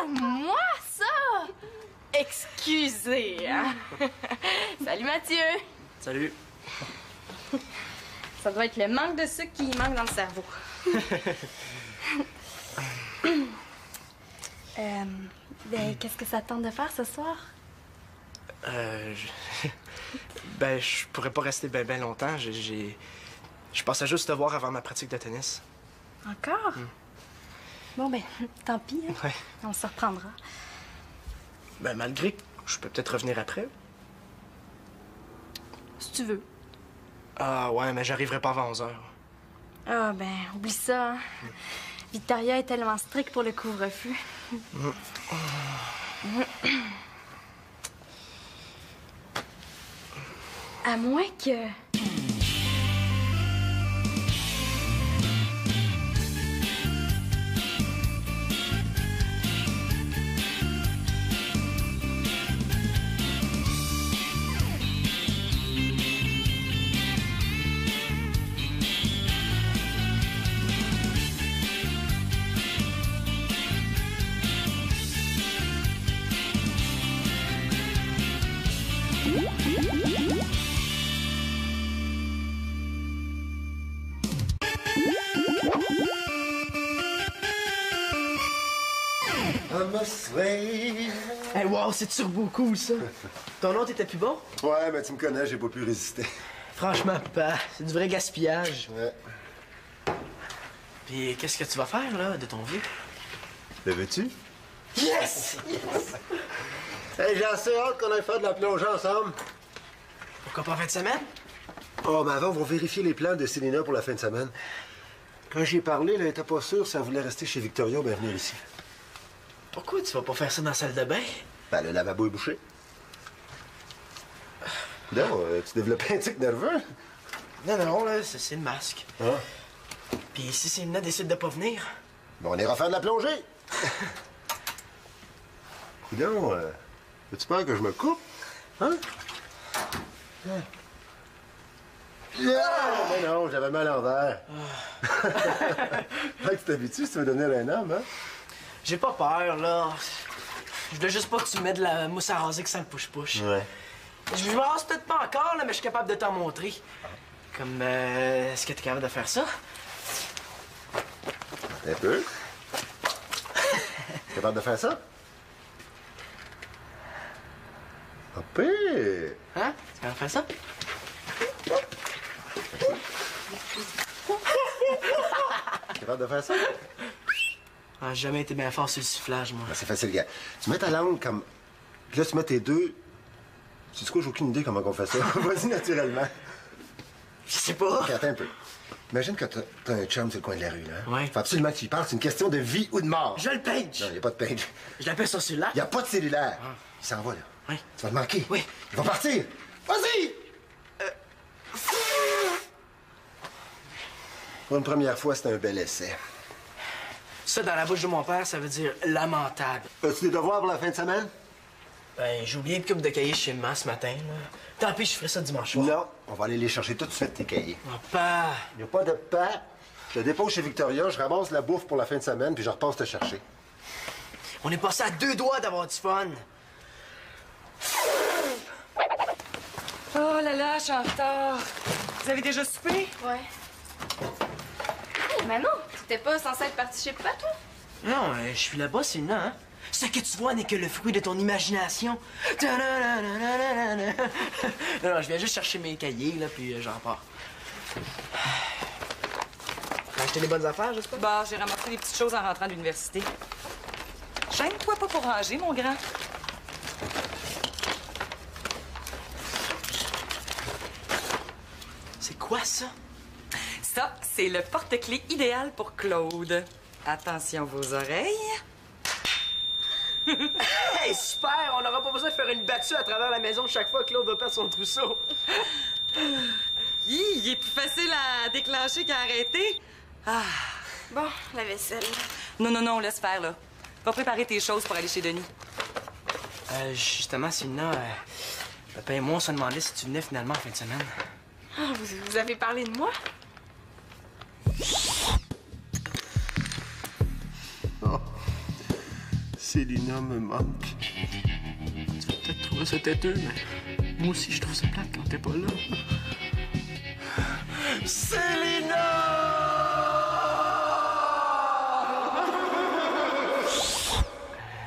moi, ça? Excusez, hein? Salut, Mathieu. Salut. Ça doit être le manque de sucre qui manque dans le cerveau. Ben, qu'est-ce que ça te tente de faire ce soir? Ben, je pourrais pas rester ben longtemps. Je pensais juste te voir avant ma pratique de tennis. Encore? Bon, ben, tant pis. Hein? Ouais. On se reprendra. Ben, malgré que je peux peut-être revenir après. Si tu veux. Ah, ouais, mais j'arriverai pas avant 11h. Ah, ben, oublie ça. Hein? Victoria est tellement stricte pour le couvre-feu. À moins que... Hey, wow, c'est turbo cool, ça. Ton nom, t'étais plus bon? Ouais, mais tu me connais, j'ai pas pu résister. Franchement, pas. C'est du vrai gaspillage. Ouais. Puis, qu'est-ce que tu vas faire, là, de ton vieux? Le veux-tu? Yes! Hey, j'ai assez hâte qu'on aille faire de la plongée ensemble. Pourquoi pas en fin de semaine? Oh, mais avant, on va vérifier les plans de Célina pour la fin de semaine. Quand j'y ai parlé, elle était pas sûre si elle voulait rester chez Victoria ou bien venir ici. Pourquoi tu vas pas faire ça dans la salle de bain? Ben, le lavabo est bouché. Non, tu développes un tic nerveux? Non, non, là, c'est le masque. Ah. Puis si Célina décide de pas venir? Ben, on ira faire de la plongée. Coudon, as-tu peur que je me coupe? Hein? Mais non, j'avais mal en l'envers. Fait que tu t'habitues si tu veux devenir un homme, hein? J'ai pas peur, là. Je veux juste pas que tu mets de la mousse à raser que ça me push-push. Ouais. Je me rase peut-être pas encore, là, mais je suis capable de t'en montrer. Comme, est-ce que t'es capable de faire ça? Un peu. Capable de faire ça? Pas pire. Hein? Tu capable de faire ça? Capable de faire ça? Ah, j'ai jamais été bien fort sur le sifflage, moi. Ben, c'est facile, gars. Tu mets ta langue comme... Puis là, tu mets tes deux... Tu sais quoi, j'ai aucune idée comment on fait ça. Vas-y naturellement. Je sais pas. OK, attends un peu. Imagine que t'as un chum sur le coin de la rue, là. Ouais. Faut absolument que tu y parles. C'est une question de vie ou de mort. Je le page. Non, il n'y a pas de page. Je l'appelle sur celui-là. Il n'y a pas de cellulaire. Il s'en va, là. Oui. Tu vas te manquer. Oui. Il va partir. Vas-y! Pour une première fois, c'est un bel essai. Ça, dans la bouche de mon père, ça veut dire lamentable. As-tu des devoirs pour la fin de semaine? Ben, j'ai oublié une coupe de cahiers chez maman ce matin, là. Tant pis, je ferai ça dimanche soir. Non. On va aller les chercher tout de suite, tes cahiers. Oh, pas. Il n'y a pas de pas. Je le dépose chez Victoria, je ramasse la bouffe pour la fin de semaine, puis je repasse te chercher. On est passé à 2 doigts d'avoir du fun. Oh là là, je suis en retard. Vous avez déjà soupé? Ouais. Mais non, t'étais pas censé être parti chez papa, toi? Non, je suis là-bas, c'est là, hein? Ce que tu vois n'est que le fruit de ton imagination. Ta-da-da-da-da-da-da. Non, non, je viens juste chercher mes cahiers, là, puis j'en pars. T'as acheté des bonnes affaires, j'espère? Bah, j'ai ramassé des petites choses en rentrant de l'université. Gêne-toi pas pour ranger, mon grand. C'est quoi, ça? Ça, c'est le porte-clés idéal pour Claude. Attention vos oreilles. Hey, super! On n'aura pas besoin de faire une battue à travers la maison chaque fois que Claude va perdre son trousseau. Il est plus facile à déclencher qu'à arrêter. Ah. Bon, la vaisselle. Non, non, non, laisse faire, là. Va préparer tes choses pour aller chez Denis. Justement, Célina, papa et moi, on se demandait si tu venais finalement en fin de semaine. Ah, vous avez parlé de moi? Célina me manque. Tu vas peut-être trouver ça têteux, mais moi aussi, je trouve ça plate quand t'es pas là.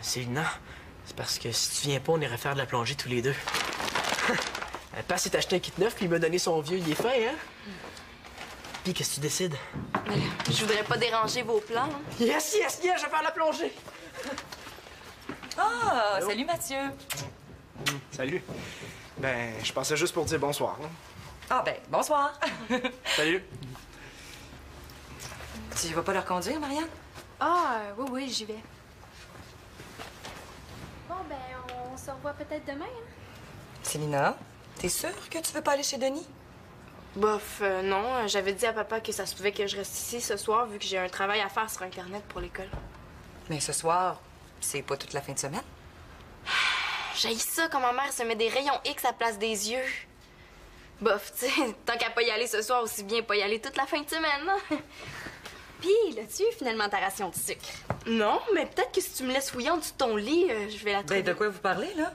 Célina, c'est parce que si tu viens pas, on irait faire de la plongée tous les deux. Pat s'est acheté un kit neuf, puis il m'a donné son vieux. Il est fin, hein? Puis, qu'est-ce que tu décides? Je voudrais pas déranger vos plans. Hein. Yes, yes, yes, je vais faire la plongée! Ah, salut Mathieu. Salut. Ben, je passais juste pour dire bonsoir. Hein. Ah ben, bonsoir. Salut. Tu vas pas leur conduire, Marianne? Ah, oui, j'y vais. Bon, ben, on se revoit peut-être demain, hein? Célina, t'es sûre que tu veux pas aller chez Denis? Bof, non. J'avais dit à papa que ça se pouvait que je reste ici ce soir vu que j'ai un travail à faire sur Internet pour l'école. Mais ce soir, c'est pas toute la fin de semaine. J'haïs ça quand ma mère se met des rayons X à la place des yeux. Bof, tu sais, tant qu'à pas y aller ce soir, aussi bien pas y aller toute la fin de semaine. Hein? Puis, l'as-tu eu finalement ta ration de sucre? Non, mais peut-être que si tu me laisses fouiller en dessous de ton lit, je vais la trouver. Ben, de quoi vous parlez, là?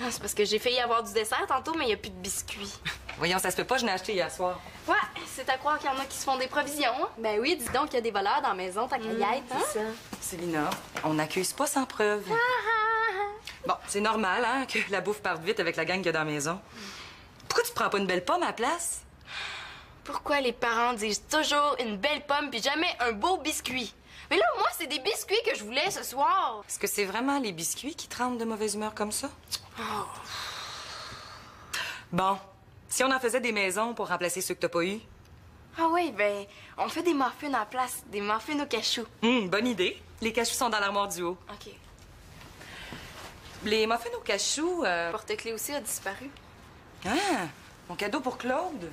Ah, c'est parce que j'ai failli avoir du dessert tantôt, mais il y a plus de biscuits. Voyons, ça se peut pas, je n'ai acheté hier soir. Ouais, c'est à croire qu'il y en a qui se font des provisions, hein? Ben oui, dis donc qu'il y a des voleurs dans la maison, ta caillette, hein? C'est ça. Célina, on n'accuse pas sans preuve. Bon, c'est normal, hein, que la bouffe parte vite avec la gang qu'il y a dans la maison. Pourquoi tu prends pas une belle pomme à la place? Pourquoi les parents disent toujours une belle pomme puis jamais un beau biscuit? Mais là, moi, c'est des biscuits que je voulais ce soir. Est-ce que c'est vraiment les biscuits qui te rendent de mauvaise humeur comme ça? Oh. Bon, si on en faisait des maisons pour remplacer ceux que t'as pas eu? Ah oui, ben, on fait des muffins à la place, des muffins au cachou. Bonne idée. Les cachous sont dans l'armoire du haut. OK. Les muffins au cachou, Le porte-clés aussi a disparu. Ah, mon cadeau pour Claude.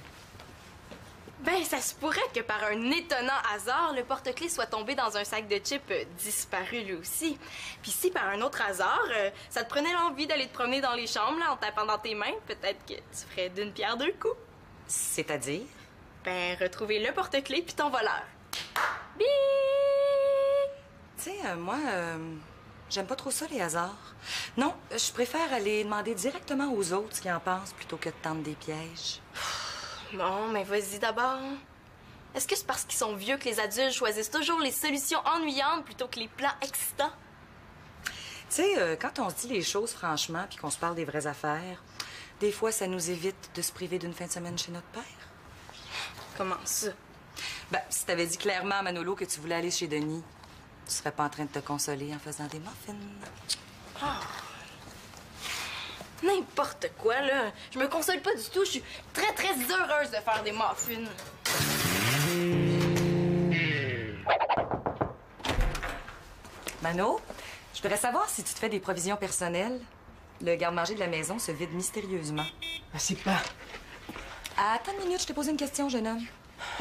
Ben, ça se pourrait que par un étonnant hasard, le porte-clés soit tombé dans un sac de chips disparu lui aussi. Puis si par un autre hasard, ça te prenait l'envie d'aller te promener dans les chambres là, en tapant dans tes mains, peut-être que tu ferais d'une pierre deux coups. C'est-à-dire? Ben, retrouver le porte-clés puis ton voleur. Bip! Tu sais, moi, j'aime pas trop ça, les hasards. Non, je préfère aller demander directement aux autres ce qu'ils en pensent plutôt que de tendre des pièges. Bon, mais vas-y d'abord. Est-ce que c'est parce qu'ils sont vieux que les adultes choisissent toujours les solutions ennuyantes plutôt que les plans excitants? Tu sais, quand on se dit les choses franchement puis qu'on se parle des vraies affaires, des fois, ça nous évite de se priver d'une fin de semaine chez notre père. Comment ça? Ben, si t'avais dit clairement à Manolo que tu voulais aller chez Denis, tu serais pas en train de te consoler en faisant des muffins. N'importe quoi, là. Je me console pas du tout. Je suis très, très heureuse de faire des muffins. Mano, je voudrais savoir si tu te fais des provisions personnelles. Le garde-manger de la maison se vide mystérieusement. C'est pas. Attends une minute, je t'ai posé une question, jeune homme.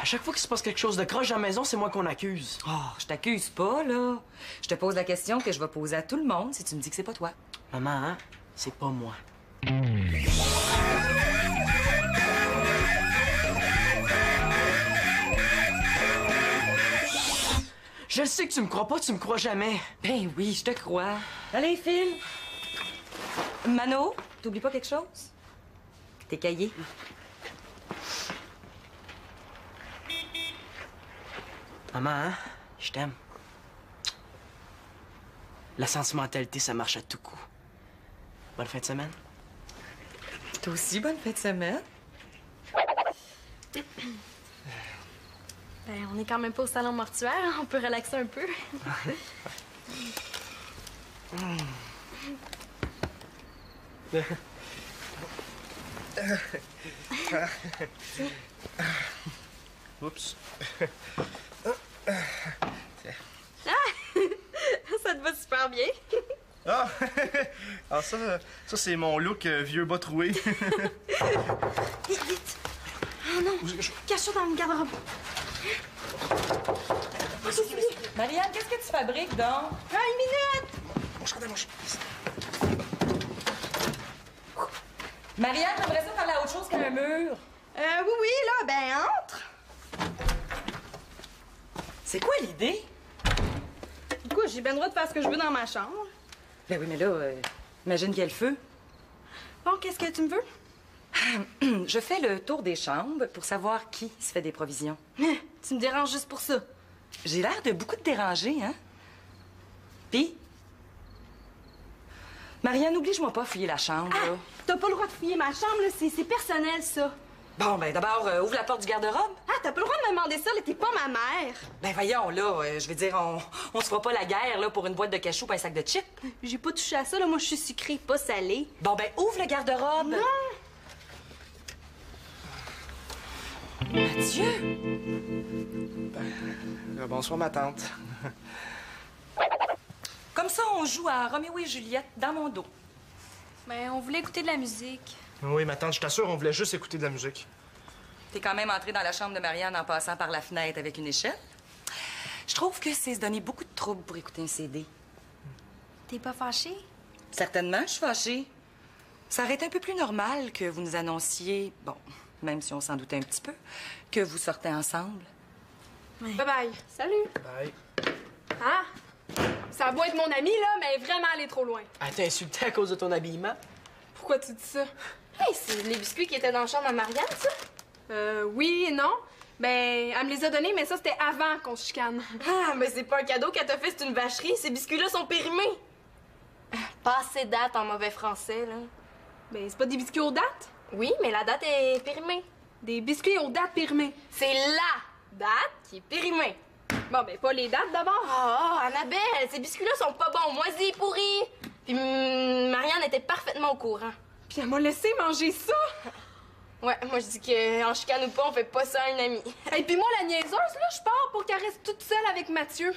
À chaque fois qu'il se passe quelque chose de croche dans la maison, c'est moi qu'on accuse. Oh, je t'accuse pas, là. Je te pose la question que je vais poser à tout le monde si tu me dis que c'est pas toi. Maman, hein? C'est pas moi. Je le sais que tu me crois pas, tu me crois jamais. Ben oui, je te crois. Allez, Phil. Mano, t'oublies pas quelque chose? Tes cahiers. Maman, hein? Je t'aime. La sentimentalité, ça marche à tout coup. Bonne fin de semaine. Toi aussi, bonne fin de semaine. Ben, on est quand même pas au salon mortuaire, hein? On peut relaxer un peu. Oups. Ça te va super bien. Ah! Ah, ça c'est mon look vieux bas troué. Vite, vite. Oh non, cache-toi dans le garde-robe. Marianne, qu'est-ce que tu fabriques, donc? Une minute! Marianne, j'aimerais ça parler à autre chose qu'un mur. Oui, là, ben, entre. C'est quoi l'idée? Du coup, j'ai ben le droit de faire ce que je veux dans ma chambre. Ben oui, mais là, imagine qu'il y a le feu. Bon, qu'est-ce que tu me veux? Je fais le tour des chambres pour savoir qui se fait des provisions. Tu me déranges juste pour ça. J'ai l'air de beaucoup te déranger, hein? Puis? Marianne, oblige-moi pas à fouiller la chambre, là. T'as pas le droit de fouiller ma chambre, là. C'est personnel, ça. Bon, ben d'abord, ouvre la porte du garde-robe. Ah, t'as pas le droit de me demander ça, là. T'es pas ma mère. Ben voyons, là, je veux dire, on se fera pas la guerre, là, pour une boîte de cachou et un sac de chips. J'ai pas touché à ça, là. Moi, je suis sucrée, pas salée. Bon, ben ouvre le garde-robe. Non! Mathieu! Bonsoir, ma tante. Comme ça, on joue à Roméo et Juliette dans mon dos. Ben, on voulait écouter de la musique. Oui, ma tante, je t'assure, on voulait juste écouter de la musique. T'es quand même entré dans la chambre de Marianne en passant par la fenêtre avec une échelle. Je trouve que c'est se donner beaucoup de trouble pour écouter un CD. T'es pas fâchée? Certainement, je suis fâchée. Ça aurait été un peu plus normal que vous nous annonciez, bon, même si on s'en doutait un petit peu, que vous sortez ensemble. Bye-bye. Salut. Bye. Hein? Ça a beau être mon ami, là, mais vraiment aller trop loin. Elle t'a insulté à cause de ton habillement? Pourquoi tu dis ça? Hey, c'est les biscuits qui étaient dans la chambre à Marianne, ça? Oui et non. Ben, elle me les a donnés, mais ça, c'était avant qu'on se chicane. Ah, mais c'est pas un cadeau qu'elle t'a fait, c'est une vacherie. Ces biscuits-là sont périmés. Passé date en mauvais français, là. Ben, c'est pas des biscuits aux dates? Oui, mais la date est périmée. Des biscuits aux dates périmées. C'est la date qui est périmée. Bon, ben, pas les dates d'abord. Oh, Annabelle, ces biscuits-là sont pas bons, moisis, pourris. Puis Marianne était parfaitement au courant. Puis elle m'a laissé manger ça. Ouais, moi je dis qu'en chicane ou pas, on fait pas ça à un ami. Et puis moi, la niaiseuse, là, je pars pour qu'elle reste toute seule avec Mathieu.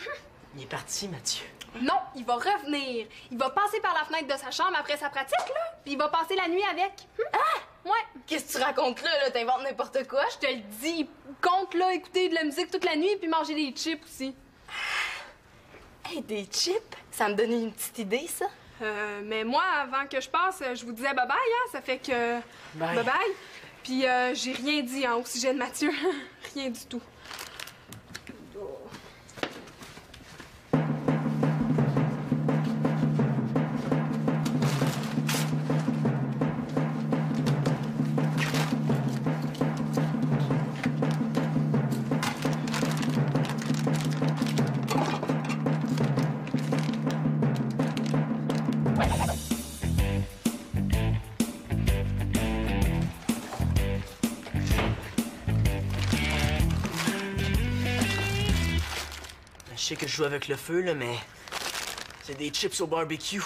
Il est parti, Mathieu. Non, il va revenir. Il va passer par la fenêtre de sa chambre après sa pratique, là. Puis il va passer la nuit avec. Ah! Ouais. Qu'est-ce que tu racontes là? T'inventes n'importe quoi? Je te le dis. Compte, là, écouter de la musique toute la nuit puis manger des chips aussi. Hey, des chips? Ça me donne une petite idée, ça. Mais moi, avant que je passe, je vous disais bye-bye, hein. Ça fait que... Bye. Bye-bye. Puis j'ai rien dit, hein, au sujet de Mathieu. Rien du tout. Je sais que je joue avec le feu, là, mais c'est des chips au barbecue.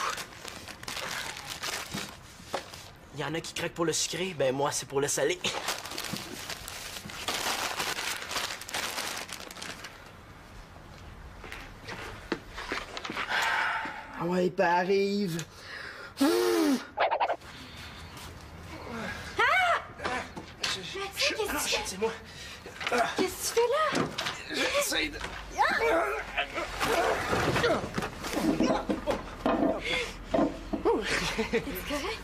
Il y en a qui craquent pour le sucré, ben moi, c'est pour le salé. Ah ouais, pas arrive. C'est moi. Qu'est-ce que tu fais là? J'essaie de...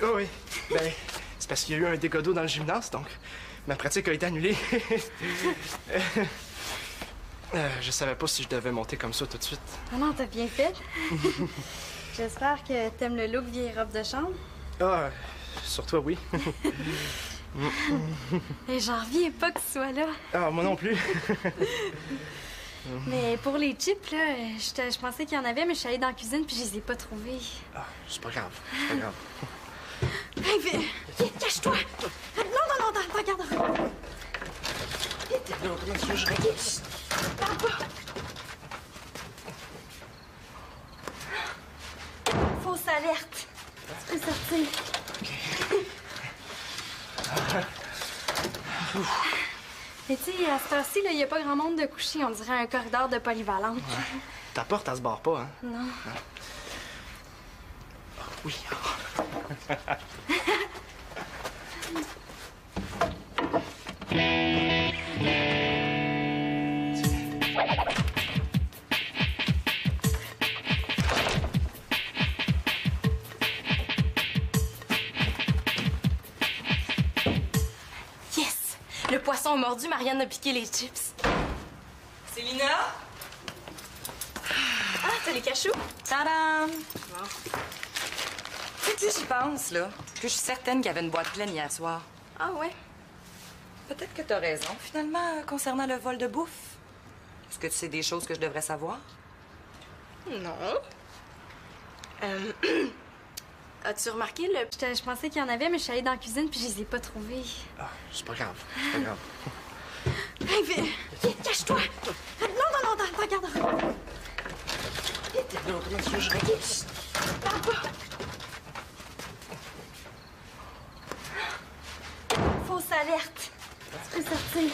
Oh oui. Ben, c'est parce qu'il y a eu un dégât d'eau dans le gymnase, donc ma pratique a été annulée. Je savais pas si je devais monter comme ça tout de suite. Ah non, t'as bien fait. J'espère que t'aimes le look vieille robe de chambre. Ah, sur toi, oui. Et j'en reviens pas que tu sois là. Ah, moi non plus. Mais pour les chips, là, je pensais qu'il y en avait, mais je suis allée dans la cuisine puis je les ai pas trouvés. Ah, c'est pas grave, c'est pas grave. Hey, vite, cache-toi! Non, regarde. Fausse alerte. Tu peux sortir. Mais tu sais, à cette heure-ci, il n'y a pas grand monde de coucher. On dirait un corridor de polyvalente. Ouais. Ta porte, elle se barre pas, hein? Non. Ah, oui. Yes! Le poisson a mordu, Marianne a piqué les chips. Célina? Ah, t'as les cachous? Tadam! Plus j'y pense, là, plus je suis certaine qu'il y avait une boîte pleine hier soir. Ah ouais? Peut-être que t'as raison, finalement, concernant le vol de bouffe. Est-ce que tu sais des choses que je devrais savoir? Non. As-tu remarqué le... Je pensais qu'il y en avait, mais je suis allée dans la cuisine puis je les ai pas trouvés. Ah, c'est pas grave. C'est pas grave. Hey, vite, cache-toi! Non, dans le garde-robe. Non, comment tu veux que je réponds? Fausse alerte. Tu peux sortir.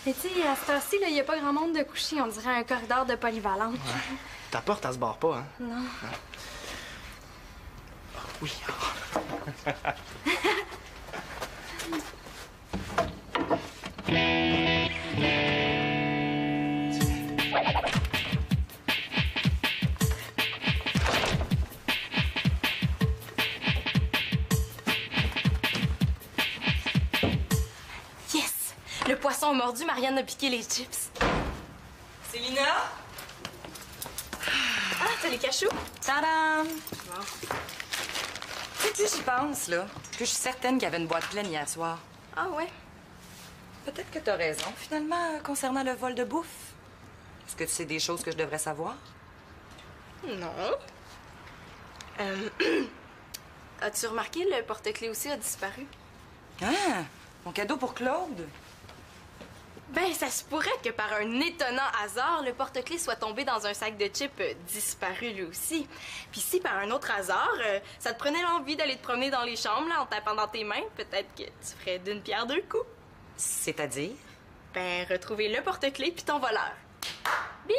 Mais tu sais, à cette heure-ci, il n'y a pas grand monde de coucher. On dirait un corridor de polyvalente. Ouais. Ta porte, elle se barre pas, hein? Non. Oh, oui. Yes! Le poisson a mordu, Marianne a piqué les chips. Célina? Ah, t'as les cachous? Tadam! Bon. Tu sais, plus j'y pense, là, plus je suis certaine qu'il y avait une boîte pleine hier soir. Ah ouais? Peut-être que t'as raison, finalement, concernant le vol de bouffe. Est-ce que tu sais des choses que je devrais savoir? Non. As-tu remarqué le porte-clés aussi a disparu? Ah! Mon cadeau pour Claude? Ben, ça se pourrait que par un étonnant hasard, le porte-clés soit tombé dans un sac de chips disparu lui aussi. Puis si par un autre hasard, ça te prenait l'envie d'aller te promener dans les chambres là, en tapant dans tes mains, peut-être que tu ferais d'une pierre deux coups. C'est-à-dire? Ben, retrouver le porte-clés puis ton voleur. Bing!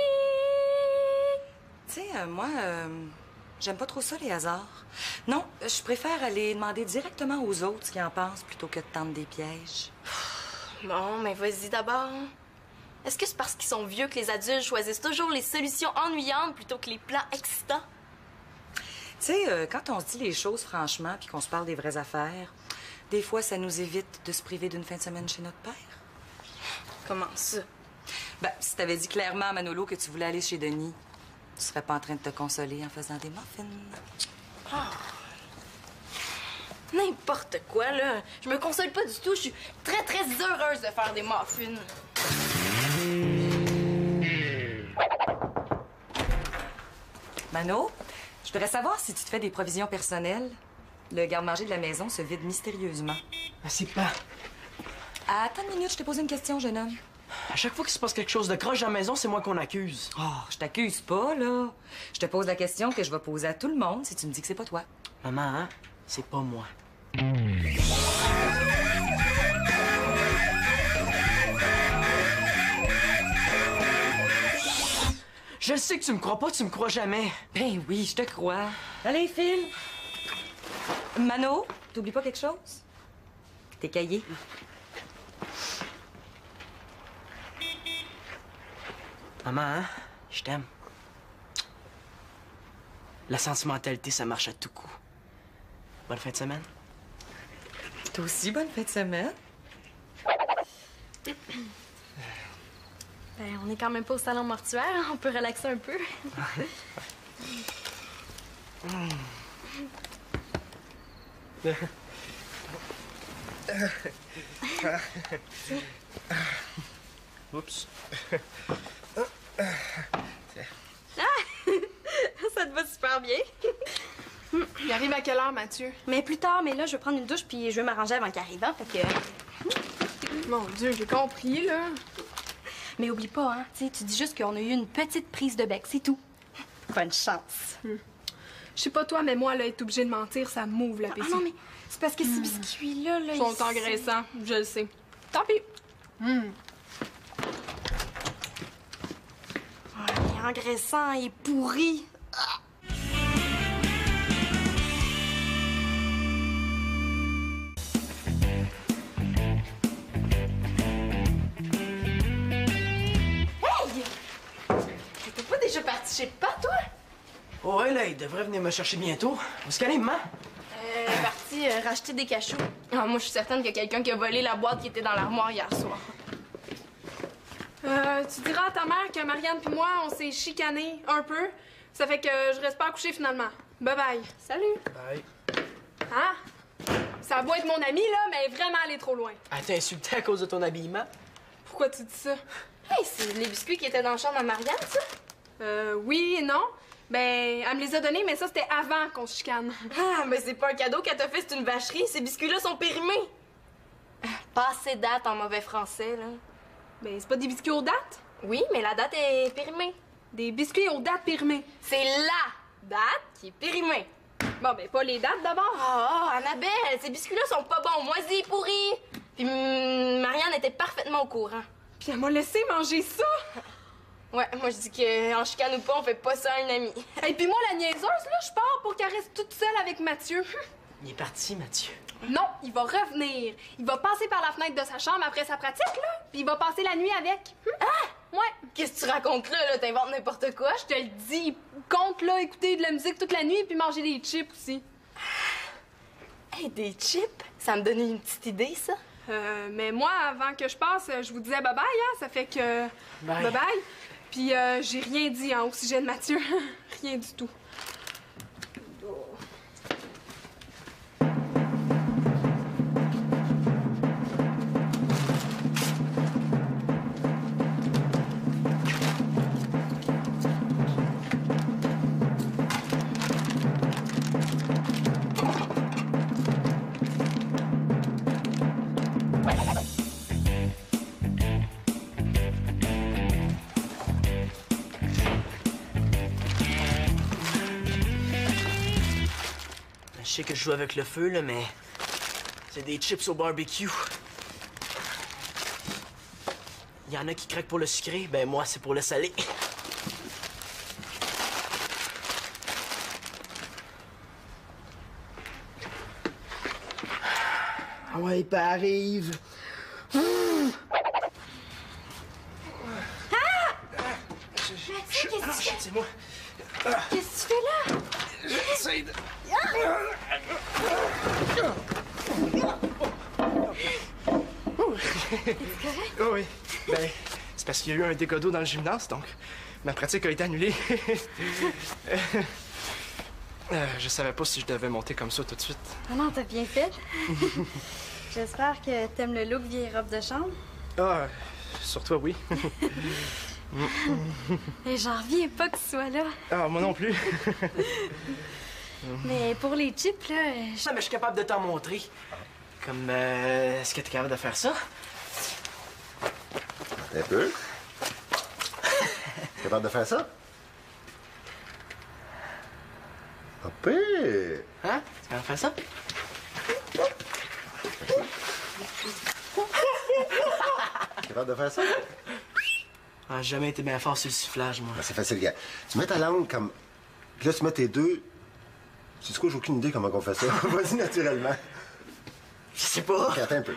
Tu sais, moi, j'aime pas trop ça, les hasards. Non, je préfère aller demander directement aux autres ce qu'ils en pensent plutôt que de tendre des pièges. Bon, mais vas-y d'abord. Est-ce que c'est parce qu'ils sont vieux que les adultes choisissent toujours les solutions ennuyantes plutôt que les plans excitants? Tu sais, quand on se dit les choses franchement puis qu'on se parle des vraies affaires, des fois, ça nous évite de se priver d'une fin de semaine chez notre père. Comment ça? Ben, si t'avais dit clairement à Manolo que tu voulais aller chez Denis, tu serais pas en train de te consoler en faisant des muffins. Ah. N'importe quoi, là. Je me console pas du tout. Je suis très, très heureuse de faire des muffins. Mano, je voudrais savoir si tu te fais des provisions personnelles. Le garde-manger de la maison se vide mystérieusement. Ah, c'est pas. Attends une minute, je t'ai posé une question, jeune homme. À chaque fois qu'il se passe quelque chose de croche à la maison, c'est moi qu'on accuse. Oh, je t'accuse pas, là. Je te pose la question que je vais poser à tout le monde si tu me dis que c'est pas toi. Maman, hein? C'est pas moi. Je sais que tu me crois pas, tu me crois jamais. Ben oui, je te crois. Allez, Phil. Mano, t'oublies pas quelque chose? Tes cahiers. Maman, hein? Je t'aime. La sentimentalité, ça marche à tout coup. Bonne fin de semaine. Toi aussi, bonne fin de semaine. Ben, on est quand même pas au salon mortuaire, hein? On peut relaxer un peu. Oups. Ça te va super bien. Il arrive à quelle heure, Mathieu? Mais plus tard, mais là, je vais prendre une douche puis je vais m'arranger avant qu'il arrive, hein? Fait que... Mon Dieu, j'ai compris, là. Mais oublie pas, hein? Tu sais, tu dis juste qu'on a eu une petite prise de bec, c'est tout. Bonne chance. Je sais pas toi, mais moi, là, être obligée de mentir, ça m'ouvre l'appétit. Ah non, mais c'est parce que ces biscuits-là, là, Ils sont engraissants, je le sais. Tant pis. Oh, il est engraissant, il est pourri. Hey! T'es pas déjà parti chez pas, toi? Oh, ouais, là, il devrait venir me chercher bientôt. Où est-ce qu'elle est, maman? Parti racheter des cachous. Ah, moi, je suis certaine qu'il y a quelqu'un qui a volé la boîte qui était dans l'armoire hier soir. Tu diras à ta mère que Marianne puis moi, on s'est chicanés un peu. Ça fait que je reste pas à coucher finalement. Bye bye. Salut. Bye. Hein? Ça a beau être mon ami, là, mais vraiment aller trop loin. Ah, t'es insulté à cause de ton habillement? Pourquoi tu dis ça? Hey, c'est les biscuits qui étaient dans la chambre à Marianne, ça? Oui et non. Ben, elle me les a donnés, mais ça, c'était avant qu'on se chicane. Ah, mais c'est pas un cadeau qu'elle t'a fait, c'est une vacherie. Ces biscuits-là sont périmés. Passé date en mauvais français, là. Ben, c'est pas des biscuits aux dates? Oui, mais la date est périmée. Des biscuits aux dates périmées. C'est la date qui est périmée. Bon, ben, pas les dates d'abord. Oh, Annabelle, ces biscuits-là sont pas bons, moisis, pourris. Puis Marianne était parfaitement au courant. Puis elle m'a laissé manger ça. Ouais, moi je dis qu'en chicane ou pas, on fait pas ça à une amie. Et puis moi, la niaiseuse, là, je pars pour qu'elle reste toute seule avec Mathieu. Il est parti, Mathieu. Non, il va revenir. Il va passer par la fenêtre de sa chambre après sa pratique, là, puis il va passer la nuit avec. Ah! Ouais. Qu'est-ce que tu racontes là? T'inventes n'importe quoi? Je te le dis, compte, là, écouter de la musique toute la nuit puis manger des chips aussi. Hey, des chips? Ça me donne une petite idée, ça. Mais moi, avant que je passe, je vous disais bye-bye, hein? Ça fait que... Bye. Bye-bye. Puis j'ai rien dit, hein, au sujet de Mathieu. Rien du tout. Je sais que je joue avec le feu, là, mais c'est des chips au barbecue. Il y en a qui craquent pour le sucré, ben moi, c'est pour le salé. Ah ouais, pas arrive. C'est moi. Qu'est-ce que tu fais là? J'essaie de... Oh oui. Ben, c'est parce qu'il y a eu un dégât d'eau dans le gymnase, donc ma pratique a été annulée. Je savais pas si je devais monter comme ça tout de suite. Ah non, t'as bien fait. J'espère que t'aimes le look vieille robe de chambre. Ah, sur toi, oui. Et j'en reviens pas que tu sois là. Ah, moi non plus. Mais pour les chips, là, Ça, mais je suis capable de t'en montrer. Comme, est-ce que t'es capable de faire ça? Un peu. Capable de faire ça? Pas pire. Hein? Tu capable de faire ça? Capable de faire ça? Ah, j'ai jamais été bien fort sur le sifflage, moi. Ben, c'est facile, gars. Tu mets ta langue comme... Puis là, tu mets tes deux... Tu sais quoi, j'ai aucune idée comment on fait ça. Vas-y naturellement. Je sais pas. OK, attends un peu.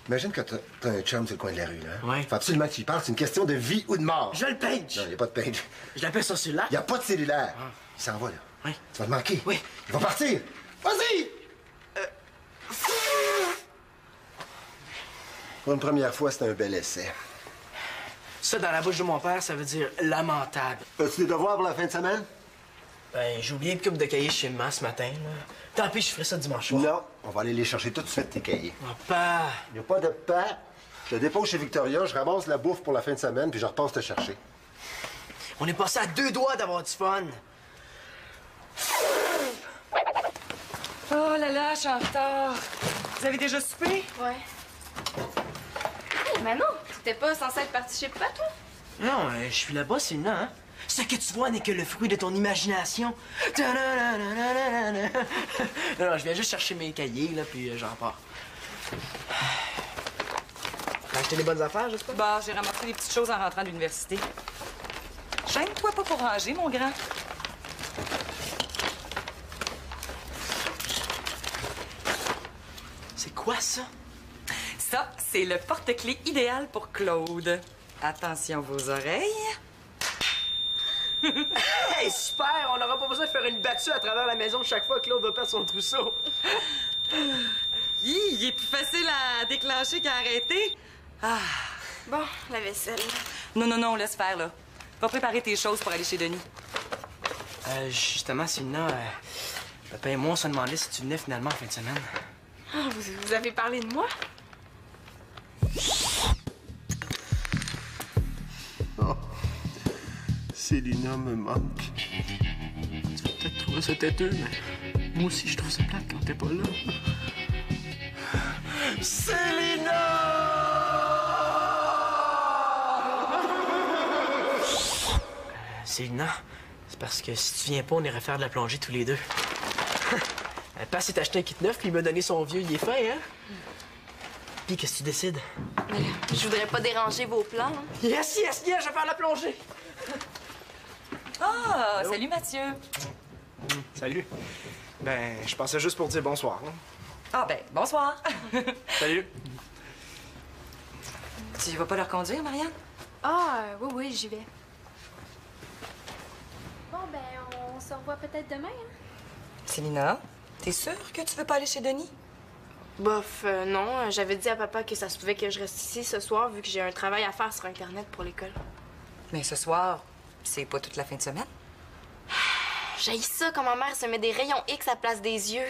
Imagine que t'as un chum sur le coin de la rue, là. Ouais. Faut absolument que tu y parles. C'est une question de vie ou de mort. Je le page. Non, il n'y a pas de page. Je l'appelle sur celui-là. Il n'y a pas de cellulaire. Il s'en va, là. Oui. Tu vas te manquer. Oui. Il va partir. Vas-y! Pour une première fois, c'est un bel essai. Ça, dans la bouche de mon père, ça veut dire lamentable. As-tu des devoirs pour la fin de semaine? Ben, j'ai oublié une coupe de cahiers chez moi ce matin, là. Tant pis, je ferai ça dimanche soir. Non. On va aller les chercher tout de suite, tes cahiers. Papa! Il n'y a pas de pas. Je te dépose chez Victoria, je ramasse la bouffe pour la fin de semaine, puis je repasse te chercher. On est passé à 2 doigts d'avoir du fun. Oh là là, je suis en retard. Vous avez déjà soupé? Ouais. Hey, Manon, t'étais pas censée être partie chez papa, toi? Non, je suis là-bas, c'est le hein? Ce que tu vois n'est que le fruit de ton imagination. Ta-da-da-da-da-da-da. Non, je viens juste chercher mes cahiers, là, puis j'en pars. T'as acheté des bonnes affaires, j'espère? Bah, j'ai ramassé des petites choses en rentrant de l'université. Gêne-toi pas pour ranger, mon grand. C'est quoi, ça? Ça, c'est le porte-clés idéal pour Claude. Attention vos oreilles. Hey, super! On n'aura pas besoin de faire une battue à travers la maison chaque fois que Claude va perdre son trousseau. Il est plus facile à déclencher qu'à arrêter. Ah. Bon, la vaisselle. Non, laisse faire, là. Va préparer tes choses pour aller chez Denis. Justement, Célina, papa et moi, on se demandait si tu venais finalement en fin de semaine. Ah, vous avez parlé de moi? Oh. Célina me manque. Tu vas peut-être trouver ça têteux, mais moi aussi, je trouve ça plate quand t'es pas là. Célina, c'est parce que si tu viens pas, on irait faire de la plongée tous les deux. Pas s'est acheté un kit neuf, puis il m'a donné son vieux, il est fin, hein? Puis qu'est-ce que tu décides? Je voudrais pas déranger vos plans. Hein. Yes, je vais faire la plongée! Ah, salut Mathieu. Salut. Ben, je passais juste pour dire bonsoir. Hein. Ah, ben, bonsoir. Salut. Tu vas pas leur conduire, Marianne? Ah, oui, j'y vais. Bon, ben, on se revoit peut-être demain, hein? Célina, t'es sûre que tu veux pas aller chez Denis? Bof, non. J'avais dit à papa que ça se pouvait que je reste ici ce soir vu que j'ai un travail à faire sur Internet pour l'école. Mais ce soir, c'est pas toute la fin de semaine. J'haïs ça quand ma mère se met des rayons X à place des yeux.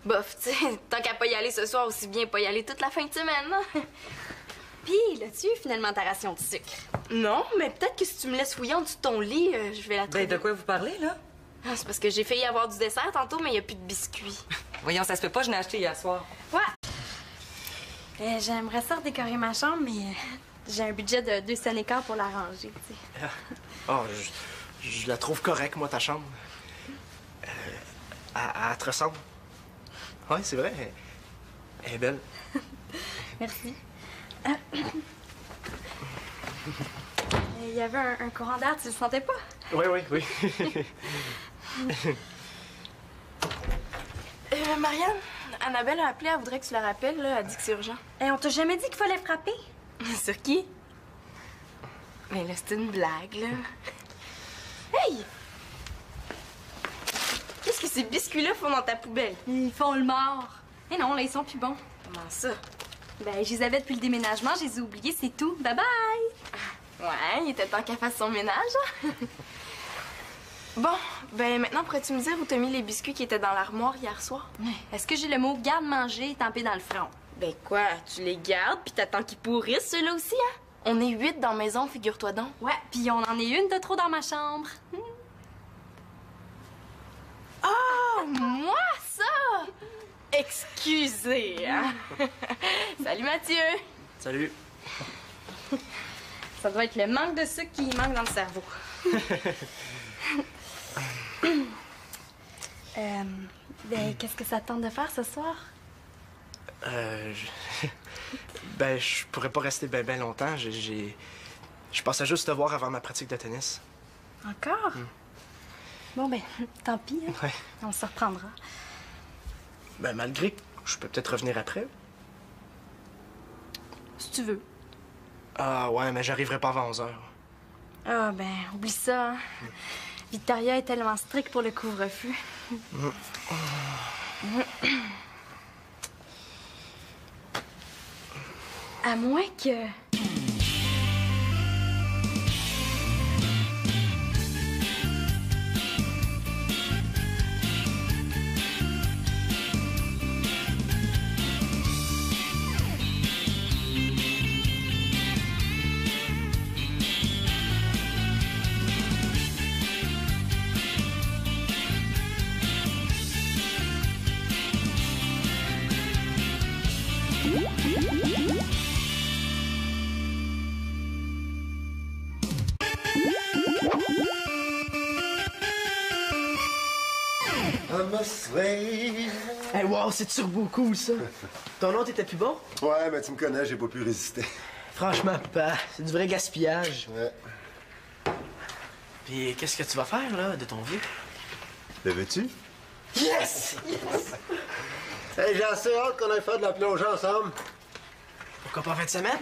Bof, tu sais, tant qu'à pas y aller ce soir, aussi bien pas y aller toute la fin de semaine. Hein? Puis, l'as-tu finalement ta ration de sucre? Non, mais peut-être que si tu me laisses fouiller en dessous de ton lit, je vais la trouver. Ben, de quoi vous parlez, là? Ah, c'est parce que j'ai failli avoir du dessert tantôt, mais il n'y a plus de biscuits. Voyons, ça se peut pas, je l'ai acheté hier soir. Ouais. J'aimerais ça redécorer ma chambre, mais j'ai un budget de 2 cents et quart pour la ranger, tu sais. Oh, je la trouve correcte, moi, ta chambre. Elle te ressemble. Oui, c'est vrai. Elle est belle. Merci. Il y avait un courant d'air, tu le sentais pas? Oui. Marianne, Annabelle a appelé, elle voudrait que tu la rappelles, là. Elle dit que c'est urgent. On t'a jamais dit qu'il fallait frapper? Sur qui? Mais là, c'est une blague, là. Hey! Qu'est-ce que ces biscuits-là font dans ta poubelle? Ils font le mort. Eh non, là, ils sont plus bons. Comment ça? Ben, je les avais depuis le déménagement, je les ai oubliés, c'est tout. Bye bye! Ouais, il était temps qu'elle fasse son ménage. Bon, ben maintenant, pourrais-tu me dire où t'as mis les biscuits qui étaient dans l'armoire hier soir? Est-ce que j'ai le mot garde-manger tampé dans le front? Ben quoi, tu les gardes puis t'attends qu'ils pourrissent, ceux-là aussi, hein? On est 8 dans la maison, figure-toi donc. Ouais, puis on en est une de trop dans ma chambre. Oh, moi, ça! Excusez, hein? Salut, Mathieu! Salut. Ça doit être le manque de sucre qui manque dans le cerveau. Ben, qu'est-ce que ça te tente de faire ce soir? Ben, je pourrais pas rester ben longtemps. Je passais juste te voir avant ma pratique de tennis. Encore? Bon, ben, tant pis, hein? Ouais. On se reprendra. Ben, malgré que je peux peut-être revenir après. Si tu veux. Ah, ouais, mais j'arriverai pas avant 11h. Ah, ben, oublie ça, hein? Victoria est tellement stricte pour le couvre-feu. À moins que... Hey, wow, c'est turbo cool, ça. Ton autre était plus bon? Ouais, mais tu me connais, j'ai pas pu résister. Franchement, papa, c'est du vrai gaspillage. Ouais. Puis qu'est-ce que tu vas faire, là, de ton vieux? Le veux-tu? Yes! Hey, j'ai assez hâte qu'on aille faire de la plongée ensemble. Pourquoi pas en fin de semaine?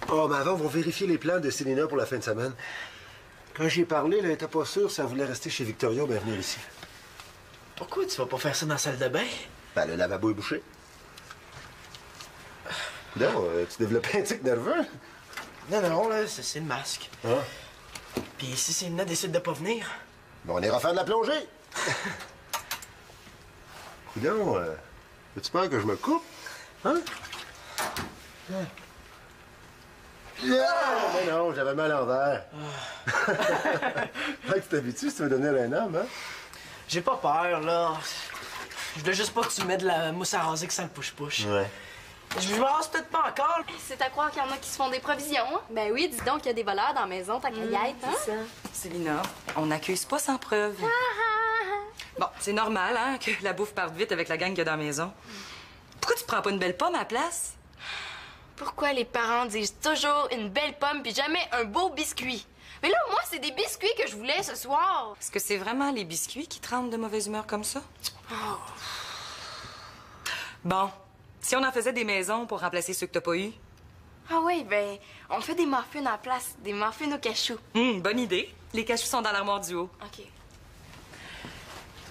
Oh, mais avant, on va vérifier les plans de Célina pour la fin de semaine. Quand j'y ai parlé, elle était pas sûre si elle voulait rester chez Victoria ou bien venir ici. Pourquoi tu vas pas faire ça dans la salle de bain? Ben, le lavabo est bouché. Non, tu développes un tic nerveux? Non, là, c'est le masque. Ah. Puis si Célina décide de pas venir... Bon, on ira faire de la plongée. Coudonc, as-tu peur que je me coupe? Hein? Mais non, j'avais mal à l'envers. Fait que tu t'habitues si tu veux devenir un homme, hein? J'ai pas peur, là. Je voulais juste pas que tu me mettes de la mousse à raser que ça me push-push. Ouais. Je me rase peut-être pas encore. C'est à croire qu'il y en a qui se font des provisions, hein? Ben oui, dis donc qu'il y a des voleurs dans la maison, ta caillette, hein? C'est ça. Célina, on n'accuse pas sans preuve. Bon, c'est normal, hein, que la bouffe parte vite avec la gang qu'il y a dans la maison. Pourquoi tu prends pas une belle pomme à la place? Pourquoi les parents disent toujours une belle pomme puis jamais un beau biscuit? Mais là, moi, c'est des biscuits que je voulais ce soir. Est-ce que c'est vraiment les biscuits qui te rendent de mauvaise humeur comme ça? Oh. Bon, si on en faisait des maisons pour remplacer ceux que t'as pas eu? Ah oui, ben, on fait des muffins à la place, des muffins au cachou. Bonne idée. Les cachous sont dans l'armoire du haut. OK.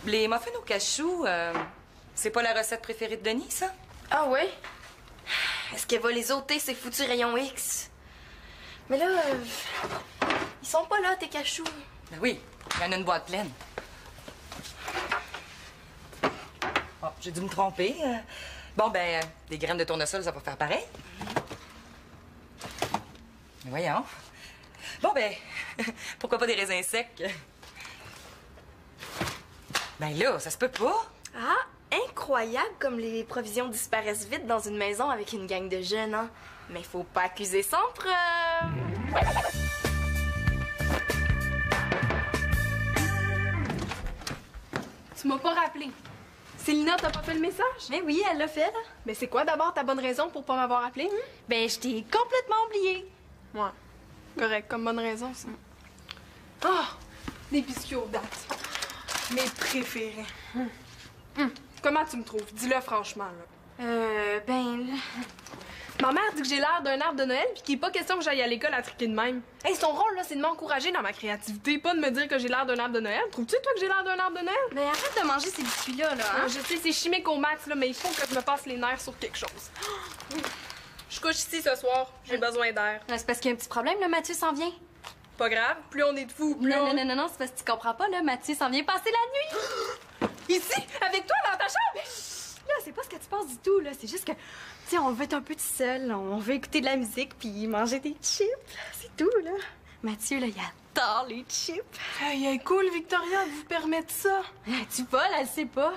Les muffins au cachou, c'est pas la recette préférée de Denis, ça? Ah ouais? Est-ce qu'elle va les ôter, ces foutus rayons X? Mais là, ils sont pas là, tes cachous. Ben oui, il y en a une boîte pleine. Oh, j'ai dû me tromper. Bon, ben, des graines de tournesol, ça va faire pareil. Mais voyons. Bon, ben, pourquoi pas des raisins secs? Ben là, ça se peut pas. Ah, incroyable comme les provisions disparaissent vite dans une maison avec une gang de jeunes, hein? Mais faut pas accuser sans preuve. Tu m'as pas rappelé. Célina, t'as pas fait le message? Mais oui, elle l'a fait, là. Mais c'est quoi d'abord ta bonne raison pour pas m'avoir appelé? Ben, je t'ai complètement oublié. Ouais. Correct, comme bonne raison, ça. Ah! Des biscuits aux dates. Mes préférés. Comment tu me trouves? Dis-le franchement, là. Ben, Ma mère dit que j'ai l'air d'un arbre de Noël puis qu'il n'est pas question que j'aille à l'école à triquer de même. Hey, son rôle, là, c'est de m'encourager dans ma créativité, pas de me dire que j'ai l'air d'un arbre de Noël. Trouves-tu, toi, que j'ai l'air d'un arbre de Noël? ben arrête de manger ces biscuits-là, là, hein? Je sais, c'est chimique au max, là, mais il faut que je me passe les nerfs sur quelque chose. Je couche ici ce soir. J'ai besoin d'air. C'est parce qu'il y a un petit problème, là, Mathieu s'en vient. Pas grave, plus on est de fous, plus on... Non, c'est parce que tu comprends pas, là, Mathieu s'en vient passer la nuit. Ici, avec toi, dans ta chambre? Là, c'est pas ce que tu penses du tout, là. C'est juste que, tu sais, on veut être un peu tout seul. On veut écouter de la musique puis manger des chips. C'est tout, là. Mathieu, là, il adore les chips. Hey, cool, Victoria, de vous permettre ça. Tu voles, elle sait pas.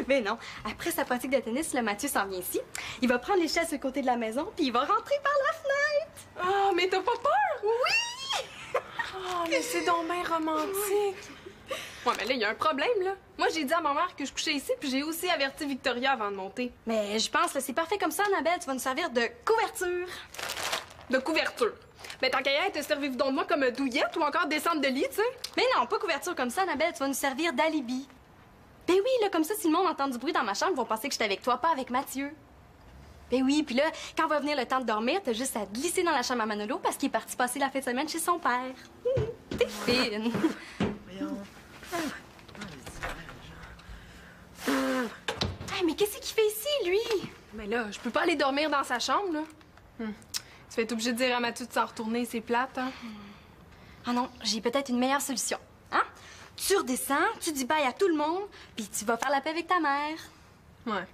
Mais non, après sa pratique de tennis, le Mathieu s'en vient ici. Il va prendre les chaises sur le côté de la maison puis il va rentrer par la fenêtre. Ah, mais t'as pas peur? Oui! Oh, mais c'est donc bien romantique. Ouais, mais là, il y a un problème, là. Moi, j'ai dit à ma mère que je couchais ici, puis j'ai aussi averti Victoria avant de monter. Mais je pense, là, c'est parfait comme ça, Annabelle. Tu vas nous servir de couverture. De couverture. Mais tant qu'à y être, servez-vous donc de moi comme douillette ou encore descendre de lit, tu sais? Mais non, pas couverture comme ça, Annabelle. Tu vas nous servir d'alibi. Ben oui, là, comme ça, si le monde entend du bruit dans ma chambre, ils vont penser que j'étais avec toi, pas avec Mathieu. Ben oui, puis là, quand va venir le temps de dormir, t'as juste à glisser dans la chambre à Manolo parce qu'il est parti passer la fin de semaine chez son père. T'es fine. Hey, mais qu'est-ce qu'il fait ici, lui? Mais là, je peux pas aller dormir dans sa chambre, là. Tu vas être obligé de dire à Mathieu de s'en retourner, c'est plate, hein? Ah non, j'ai peut-être une meilleure solution. Hein? Tu redescends, tu dis bye à tout le monde, puis tu vas faire la paix avec ta mère. Ouais.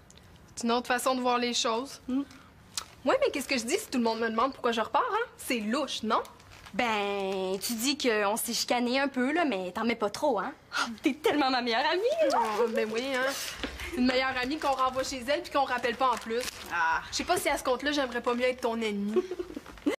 C'est une autre façon de voir les choses. Ouais, mais qu'est-ce que je dis si tout le monde me demande pourquoi je repars, hein? C'est louche, non? Ben, tu dis qu'on s'est chicané un peu, là, mais t'en mets pas trop, hein? Oh, t'es tellement ma meilleure amie! Oh, ben oui, hein? Une meilleure amie qu'on renvoie chez elle puis qu'on rappelle pas en plus. Ah. Je sais pas si à ce compte-là, j'aimerais pas mieux être ton ennemi.